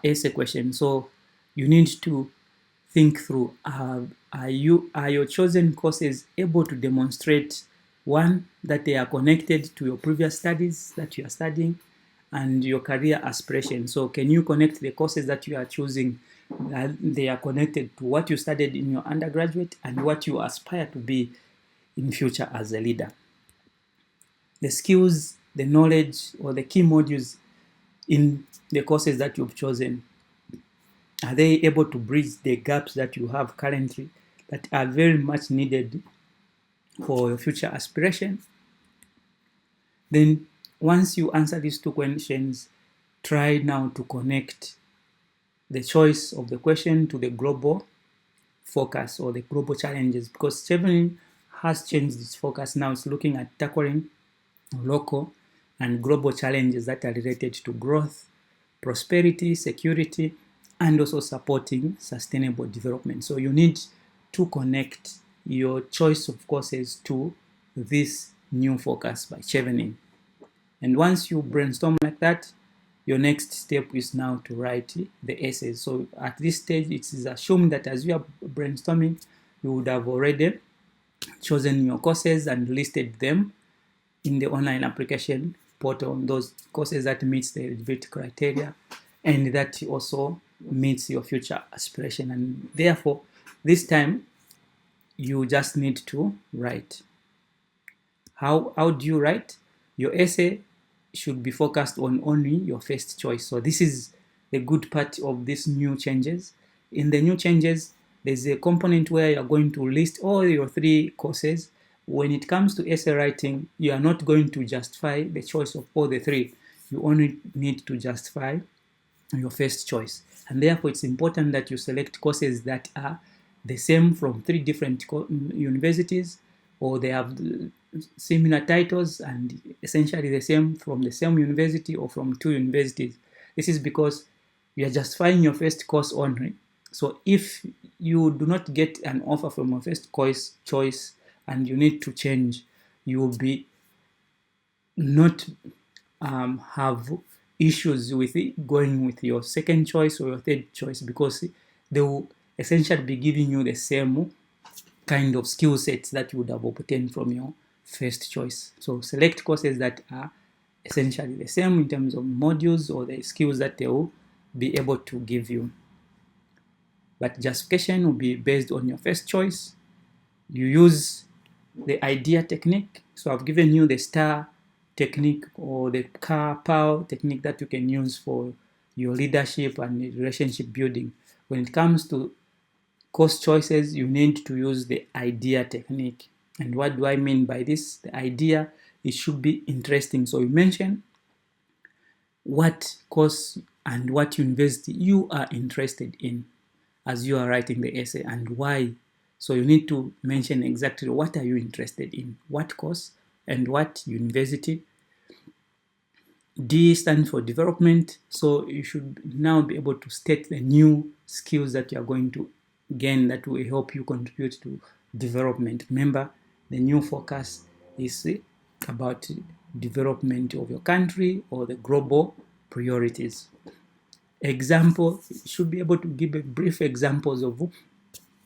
essay question? So you need to think through, are your chosen courses able to demonstrate, one, that they are connected to your previous studies that you are studying and your career aspirations? So can you connect the courses that you are choosing, they are connected to what you studied in your undergraduate and what you aspire to be in future as a leader? The skills, the knowledge, or the key modules in the courses that you've chosen, are they able to bridge the gaps that you have currently that are very much needed for your future aspiration? Then once you answer these two questions, try now to connect the choice of the question to the global focus or the global challenges, because Chevening has changed its focus. Now it's looking at tackling local and global challenges that are related to growth, prosperity, security, and also supporting sustainable development. So you need to connect your choice of courses to this new focus by Chevening. And once you brainstorm like that, your next step is now to write the essays. So at this stage, it is assumed that as you are brainstorming, you would have already chosen your courses and listed them in the online application portal, those courses that meets the eligibility criteria and that also meets your future aspiration. And therefore, this time, you just need to write. How do you write? Your essay should be focused on only your first choice. So this is the good part of these new changes. In the new changes, there's a component where you're going to list all your 3 courses. When it comes to essay writing, you are not going to justify the choice of all the 3. You only need to justify your first choice. And therefore, it's important that you select courses that are the same from 3 different universities, or they have similar titles and essentially the same from the same university or from 2 universities. This is because you are justifying your first course only. So if you do not get an offer from your first choice and you need to change, you will be not have issues with it going with your second choice or your third choice, because they will essentially be giving you the same kind of skill sets that you would have obtained from your first choice. So select courses that are essentially the same in terms of modules or the skills that they will be able to give you. But justification will be based on your first choice. You use the idea technique. So I've given you the STAR technique or the POW technique that you can use for your leadership and relationship building. When it comes to course choices, you need to use the idea technique. And what do I mean by this? The idea, it should be interesting. So you mention what course and what university you are interested in as you are writing the essay and why. So you need to mention exactly what are you interested in, what course and what university. D stands for development. So you should now be able to state the new skills that you are going to gain that will help you contribute to development. Remember, the new focus is about development of your country or the global priorities. Example, you should be able to give a brief examples of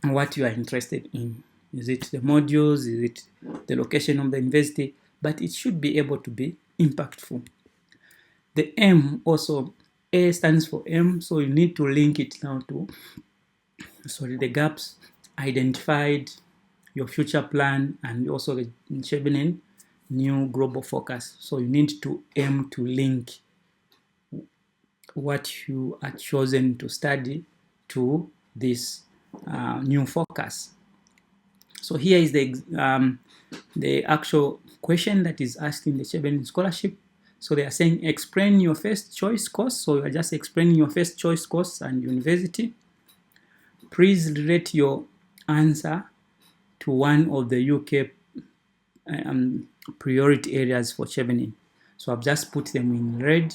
what you are interested in. Is it the modules? Is it the location of the university? But it should be able to be impactful. The M also, A stands for M, so you need to link it now to, the gaps identified, your future plan, and also the Chevening new global focus. So you need to aim to link what you are chosen to study to this new focus. So here is the actual question that is asked in the Chevening scholarship. So they are saying explain your first choice course. So you are just explaining your first choice course and university. Please relate your answer to one of the UK priority areas for Chevening. So I've just put them in red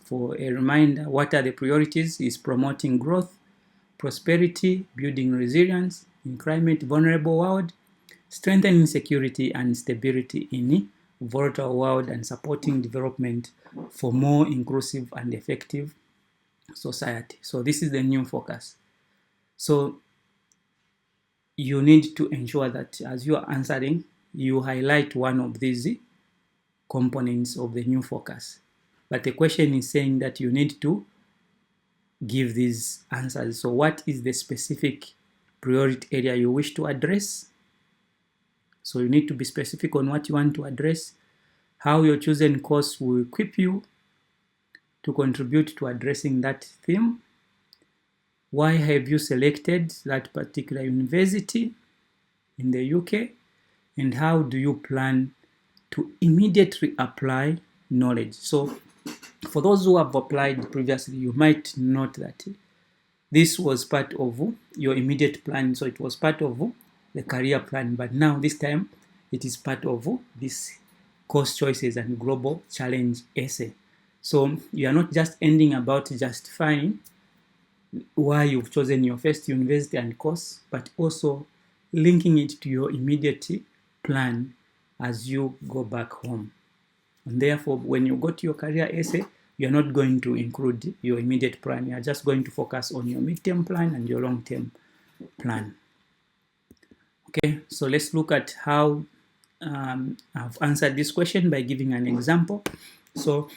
for a reminder. What are the priorities? Is promoting growth, prosperity, building resilience in climate vulnerable world, strengthening security and stability in volatile world, and supporting development for more inclusive and effective society. So this is the new focus. So you need to ensure that as you are answering, you highlight one of these components of the new focus. But the question is saying that you need to give these answers. So what is the specific priority area you wish to address? So you need to be specific on what you want to address, how your chosen course will equip you to contribute to addressing that theme, why have you selected that particular university in the UK, and how do you plan to immediately apply knowledge. So for those who have applied previously, you might note that this was part of your immediate plan. So it was part of the career plan, but now this time it is part of this course choices and global challenge essay. So you are not just ending about justifying why you've chosen your first university and course, but also linking it to your immediate plan as you go back home. And therefore, when you go to your career essay, you're not going to include your immediate plan. You're just going to focus on your midterm plan and your long-term plan. Okay, so let's look at how I've answered this question by giving an example. So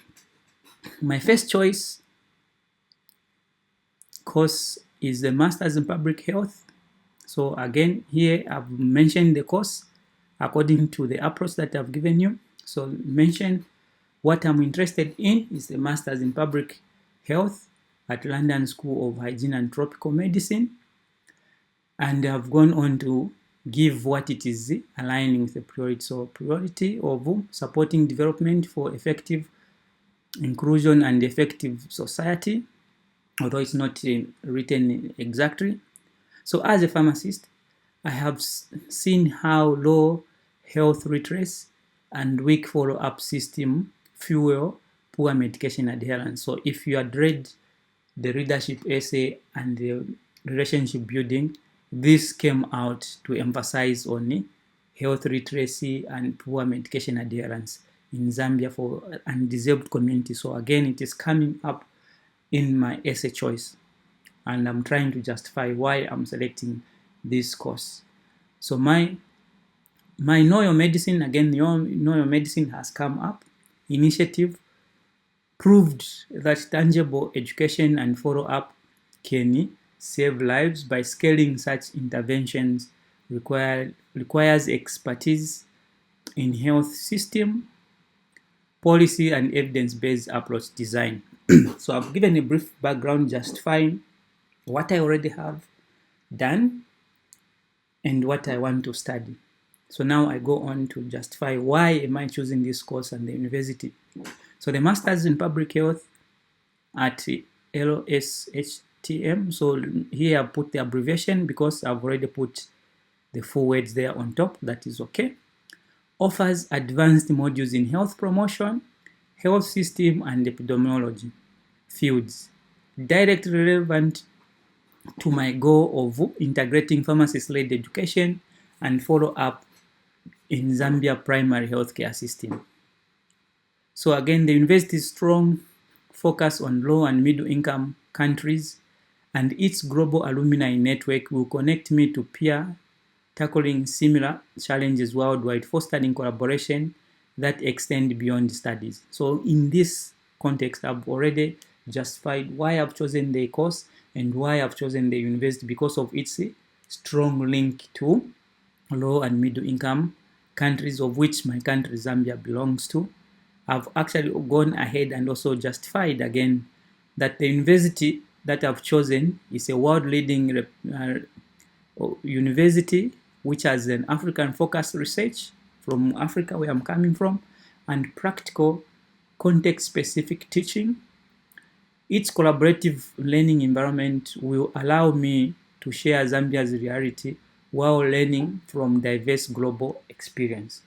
my first choice course is the Masters in Public Health. So again, here I've mentioned the course according to the approach that I've given you. So mention what I'm interested in is the Masters in Public Health at London School of Hygiene and Tropical Medicine. And I've gone on to give what it is aligning with the priority. So priority of supporting development for effective inclusion and effective society, although it's not written exactly. So as a pharmacist, I have seen how low health literacy and weak follow-up system fuel poor medication adherence. So if you had read the leadership essay and the relationship building, this came out to emphasize on health literacy and poor medication adherence in Zambia for undeserved communities. So again, it is coming up in my essay choice, and I'm trying to justify why I'm selecting this course. So my Know Your Medicine, again, Know Your Medicine has come up. Initiative proved that tangible education and follow-up can save lives by scaling such interventions requires expertise in health system, policy, and evidence-based approach design. So I've given a brief background justifying what I already have done and what I want to study. So now I go on to justify why am I choosing this course and the university. So the Masters in Public Health at LSHTM. So here I put the abbreviation because I've already put the full words there on top. That is okay. Offers advanced modules in health promotion, health system, and epidemiology fields, directly relevant to my goal of integrating pharmacist-led education and follow-up in Zambia primary healthcare system. So again, the university's strong focus on low and middle income countries and its global alumni network will connect me to peer tackling similar challenges worldwide, fostering collaboration that extend beyond studies. So in this context, I've already justified why I've chosen the course and why I've chosen the university, because of its strong link to low and middle income countries, of which my country Zambia belongs to. I've actually gone ahead and also justified again that the university that I've chosen is a world-leading university which has an African-focused research from Africa, where I'm coming from, and practical context-specific teaching. Its collaborative learning environment will allow me to share Zambia's reality while learning from diverse global experience.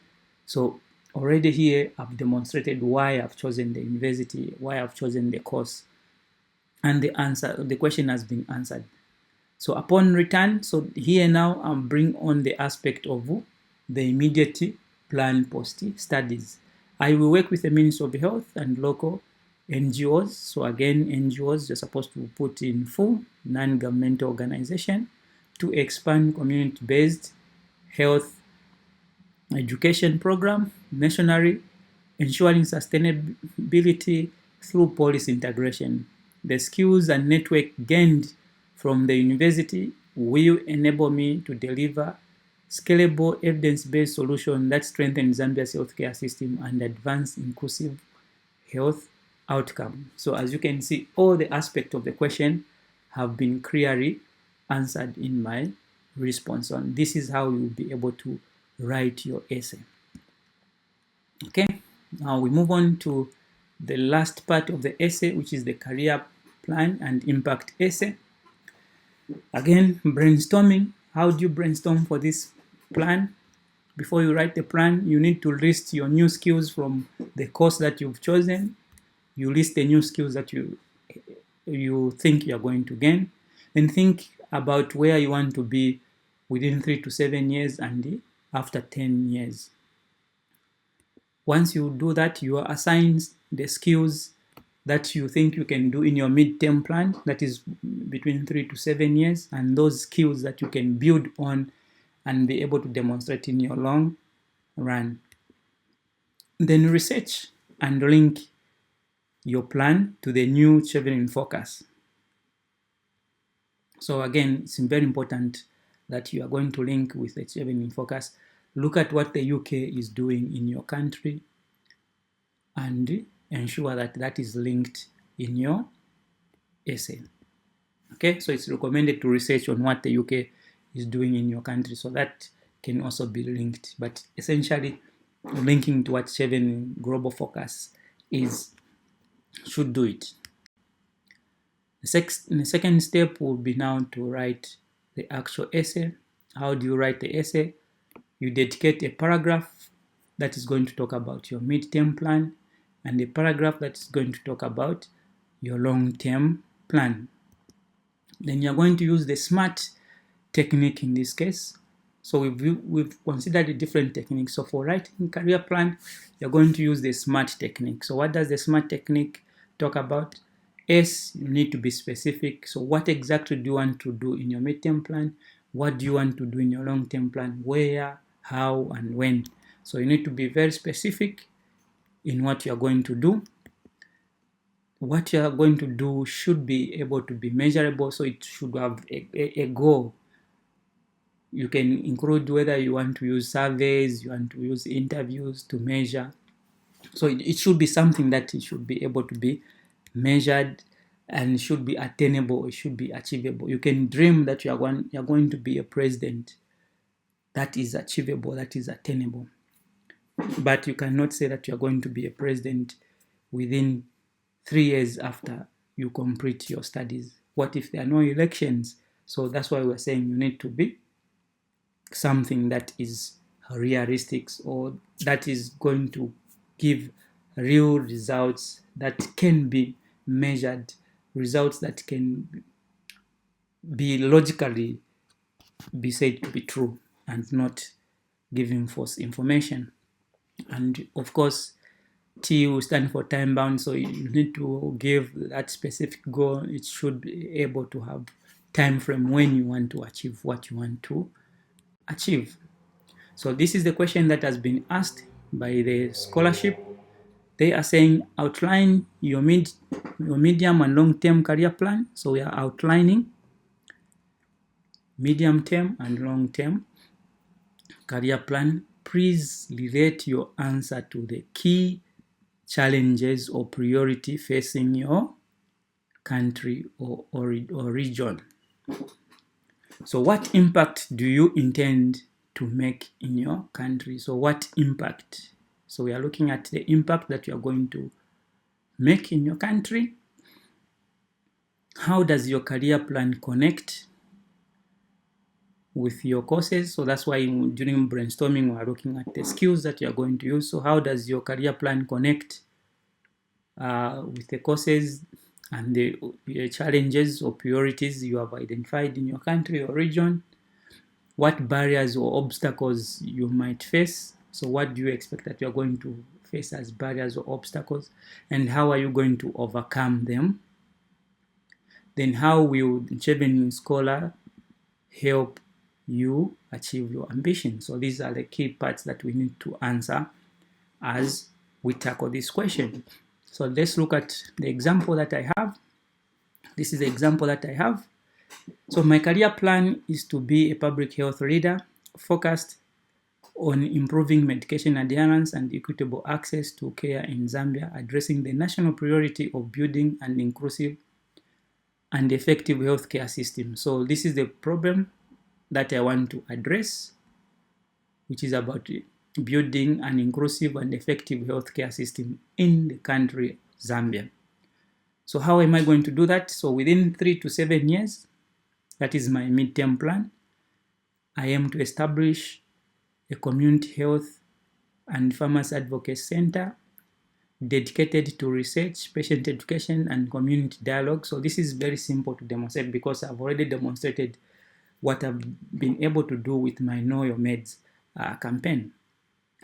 So already here I've demonstrated why I've chosen the university, why I've chosen the course, and the question has been answered. So upon return, so here now I'm bring on the aspect of the immediate plan post studies. I will work with the Ministry of Health and local NGOs. So again, NGOs, you're supposed to put in full non-governmental organization to expand community-based health education program nationally, ensuring sustainability through policy integration. The skills and network gained from the university will enable me to deliver scalable, evidence-based solutions that strengthen Zambia's healthcare system and advance inclusive health outcome. So as you can see, all the aspects of the question have been clearly answered in my response. And this is how you'll be able to write your essay. Okay, now we move on to the last part of the essay, which is the career plan and impact essay. Again, brainstorming. How do you brainstorm for this plan? Before you write the plan, you need to list your new skills from the course that you've chosen. You list the new skills that you think you're going to gain. Then think about where you want to be within 3 to 7 years and after 10 years. Once you do that, you are assigned the skills that you think you can do in your mid-term plan, that is between 3 to 7 years, and those skills that you can build on and be able to demonstrate in your long run. Then research and link your plan to the new Chevening focus. So again, it's very important that you are going to link with the Chevening focus. Look at what the UK is doing in your country and ensure that that is linked in your essay. Okay, so it's recommended to research on what the UK is doing in your country, so that can also be linked. But essentially, linking to what Chevening Global Focus is should do it. The second step will be now to write the actual essay. How do you write the essay? You dedicate a paragraph that is going to talk about your mid-term plan and a paragraph that is going to talk about your long-term plan. Then you're going to use the SMART technique in this case. So we've considered the different techniques. So for writing career plan, you're going to use the SMART technique. So what does the SMART technique talk about? S, you need to be specific. So what exactly do you want to do in your midterm plan? What do you want to do in your long-term plan? Where, how, and when? So you need to be very specific in what you're going to do. What you're going to do should be able to be measurable, so it should have a goal. You can include whether you want to use surveys, you want to use interviews to measure. So it should be something that it should be able to be measured and should be attainable, it should be achievable. You can dream that you're going to be a president. That is achievable, that is attainable. But you cannot say that you're going to be a president within 3 years after you complete your studies. What if there are no elections? So that's why we're saying you need to be something that is realistic, or that is going to give real results that can be measured, results that can be logically be said to be true and not giving false information. And of course, T will stand for time bound, so you need to give that specific goal. It should be able to have time frame when you want to achieve what you want to achieve. So this is the question that has been asked by the scholarship. They are saying outline your medium and long-term career plan. So we are outlining medium-term and long-term career plan. Please relate your answer to the key challenges or priority facing your country or region. So what impact do you intend to make in your country? So what impact? So we are looking at the impact that you are going to make in your country. How does your career plan connect with your courses? So that's why during brainstorming, we are looking at the skills that you are going to use. So how does your career plan connect with the courses and the challenges or priorities you have identified in your country or region? What barriers or obstacles you might face? So what do you expect that you're going to face as barriers or obstacles, and how are you going to overcome them? Then how will Chevening Scholar help you achieve your ambition? So these are the key parts that we need to answer as we tackle this question. So let's look at the example that I have. This is the example that I have. So my career plan is to be a public health leader focused on improving medication adherence and equitable access to care in Zambia, addressing the national priority of building an inclusive and effective healthcare system. So this is the problem that I want to address, which is about building an inclusive and effective healthcare system in the country Zambia. So how am I going to do that? So within 3 to 7 years, that is my midterm plan, I am to establish a community health and pharmacy advocacy center dedicated to research, patient education, and community dialogue. So this is very simple to demonstrate because I've already demonstrated what I've been able to do with my Know Your Meds campaign.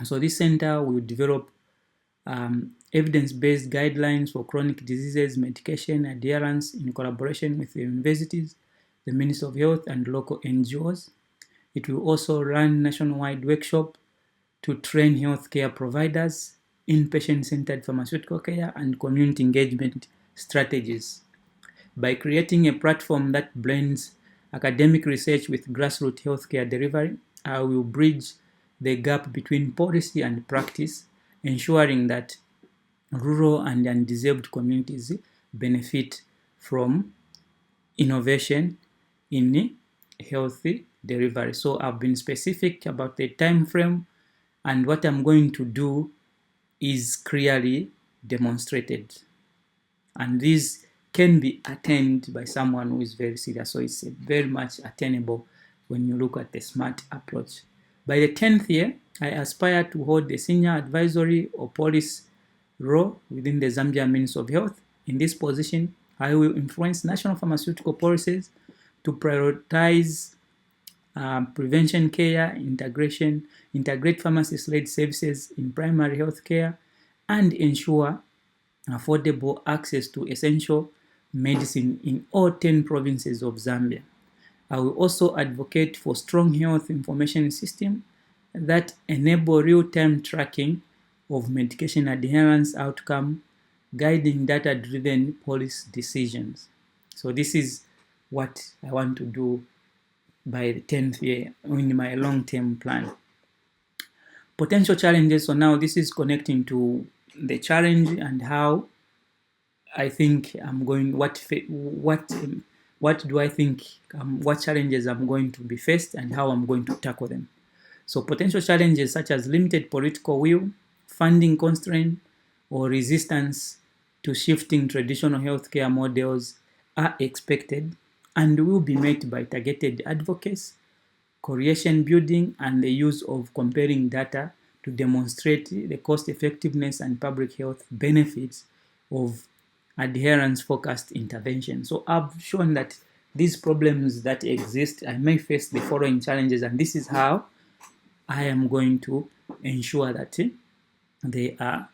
So this center will develop evidence-based guidelines for chronic diseases, medication adherence in collaboration with the universities, the Ministry of Health, and local NGOs. It will also run nationwide workshops to train healthcare providers in patient-centered pharmaceutical care and community engagement strategies. By creating a platform that blends academic research with grassroots healthcare delivery, I will bridge the gap between policy and practice, ensuring that rural and undeserved communities benefit from innovation in healthy delivery. So I've been specific about the time frame, and what I'm going to do is clearly demonstrated. And this can be attained by someone who is very serious. So it's very much attainable when you look at the SMART approach. By the 10th year, I aspire to hold the senior advisory or policy role within the Zambia Ministry of Health. In this position, I will influence national pharmaceutical policies to prioritize prevention care, integrate pharmacist-led services in primary health care, and ensure affordable access to essential medicine in all 10 provinces of Zambia. I will also advocate for strong health information system that enable real-time tracking of medication adherence outcome, guiding data-driven policy decisions. So this is what I want to do by the 10th year in my long-term plan. Potential challenges. So now this is connecting to the challenge and how I think I'm going. What do I think? What challenges I'm going to be faced and how I'm going to tackle them. So potential challenges such as limited political will, funding constraint, or resistance to shifting traditional healthcare models are expected and will be met by targeted advocacy, correlation building, and the use of comparing data to demonstrate the cost effectiveness and public health benefits of adherence-focused intervention. So I've shown that these problems that exist, I may face the following challenges, and this is how I am going to ensure that they are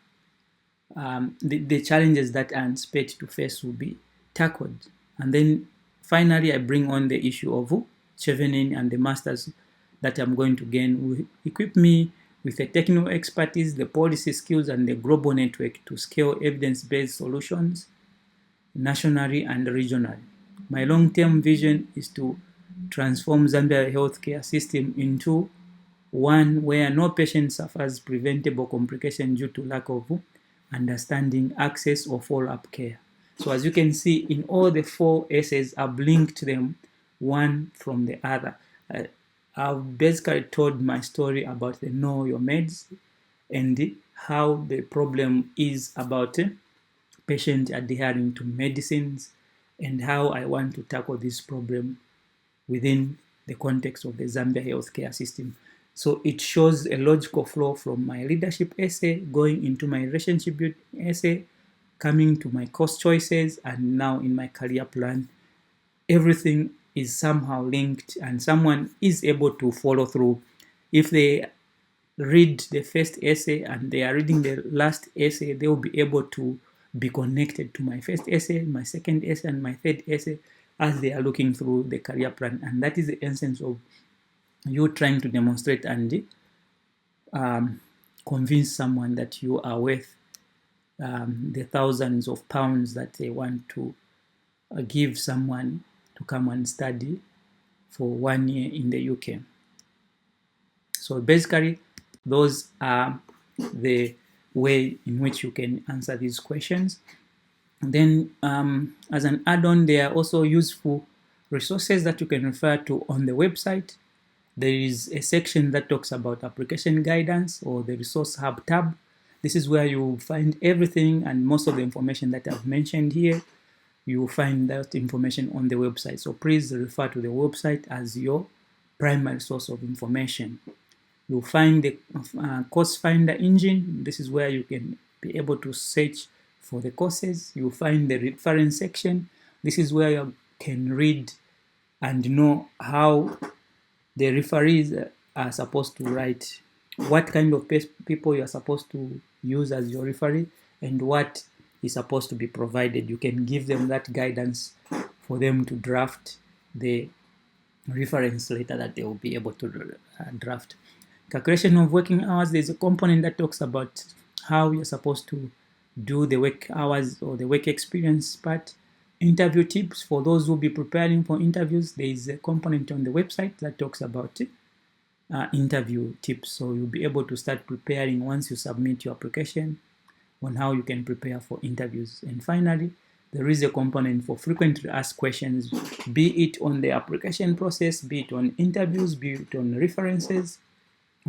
the challenges that I anticipate to face will be tackled. And then finally, I bring on the issue of Chevening and the masters that I'm going to gain will equip me with the technical expertise, the policy skills, and the global network to scale evidence-based solutions nationally and regionally. My long-term vision is to transform Zambia healthcare system into one where no patient suffers preventable complications due to lack of understanding, access, or follow-up care. So as you can see, in all the 4 essays, I've linked them one from the other. I've basically told my story about the Know Your Meds and how the problem is about patients adhering to medicines and how I want to tackle this problem within the context of the Zambia healthcare system. So it shows a logical flow from my leadership essay, going into my relationship essay, coming to my course choices, and now in my career plan. Everything is somehow linked and someone is able to follow through. If they read the first essay and they are reading the last essay, they will be able to be connected to my first essay, my second essay, and my third essay as they are looking through the career plan. And that is the essence of you trying to demonstrate and convince someone that you are worth the thousands of pounds that they want to give someone to come and study for 1 year in the UK. So basically, those are the way in which you can answer these questions. Then as an add-on, there are also useful resources that you can refer to on the website. There is a section that talks about application guidance or the resource hub tab. This is where you will find everything and most of the information that I've mentioned here. You will find that information on the website. So please refer to the website as your primary source of information. You'll find the course finder engine. This is where you can be able to search for the courses. You'll find the reference section. This is where you can read and know how the referees are supposed to write, what kind of people you are supposed to use as your referee, and what is supposed to be provided. You can give them that guidance for them to draft the reference letter that they will be able to draft. Calculation of working hours, there's a component that talks about how you're supposed to do the work hours or the work experience part. Interview tips for those who will be preparing for interviews. There is a component on the website that talks about interview tips. So you'll be able to start preparing once you submit your application on how you can prepare for interviews. And finally, there is a component for frequently asked questions, be it on the application process, be it on interviews, be it on references,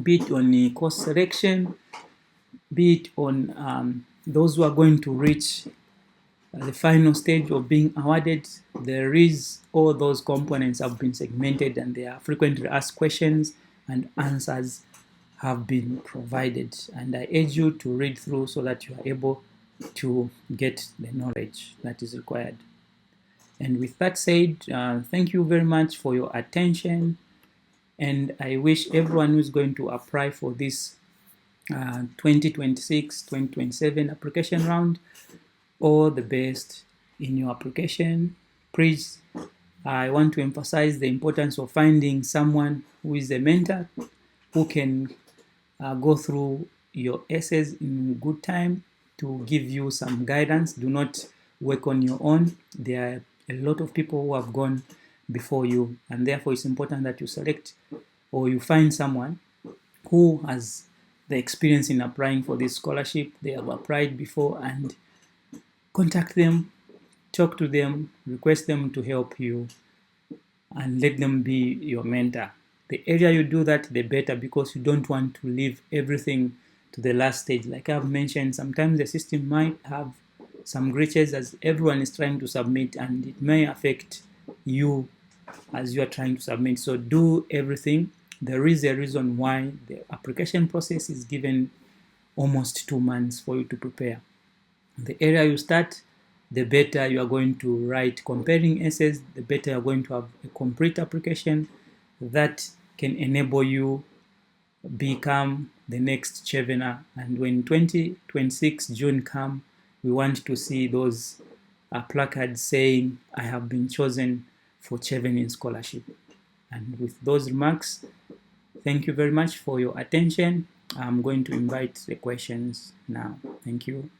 be it on the course selection, be it on those who are going to reach the final stage of being awarded. There is all those components have been segmented and there are frequently asked questions and answers have been provided. And I urge you to read through so that you are able to get the knowledge that is required. And with that said, thank you very much for your attention. And I wish everyone who's going to apply for this 2026-2027 application round all the best in your application. Please, I want to emphasize the importance of finding someone who is a mentor who can go through your essays in good time to give you some guidance. Do not work on your own. There are a lot of people who have gone before you, and therefore it's important that you select or you find someone who has the experience in applying for this scholarship. They have applied before, and contact them, talk to them, request them to help you, and let them be your mentor. The earlier you do that, the better, because you don't want to leave everything to the last stage. Like I've mentioned, sometimes the system might have some glitches as everyone is trying to submit, and it may affect you as you are trying to submit. So do everything. There is a reason why the application process is given almost 2 months for you to prepare. The earlier you start, the better you are going to write comparing essays, the better you're going to have a complete application that can enable you become the next Chevener. And when 2026 June come, we want to see those placards saying, I have been chosen for Chevening scholarship. And with those remarks, thank you very much for your attention. I'm going to invite the questions now. Thank you.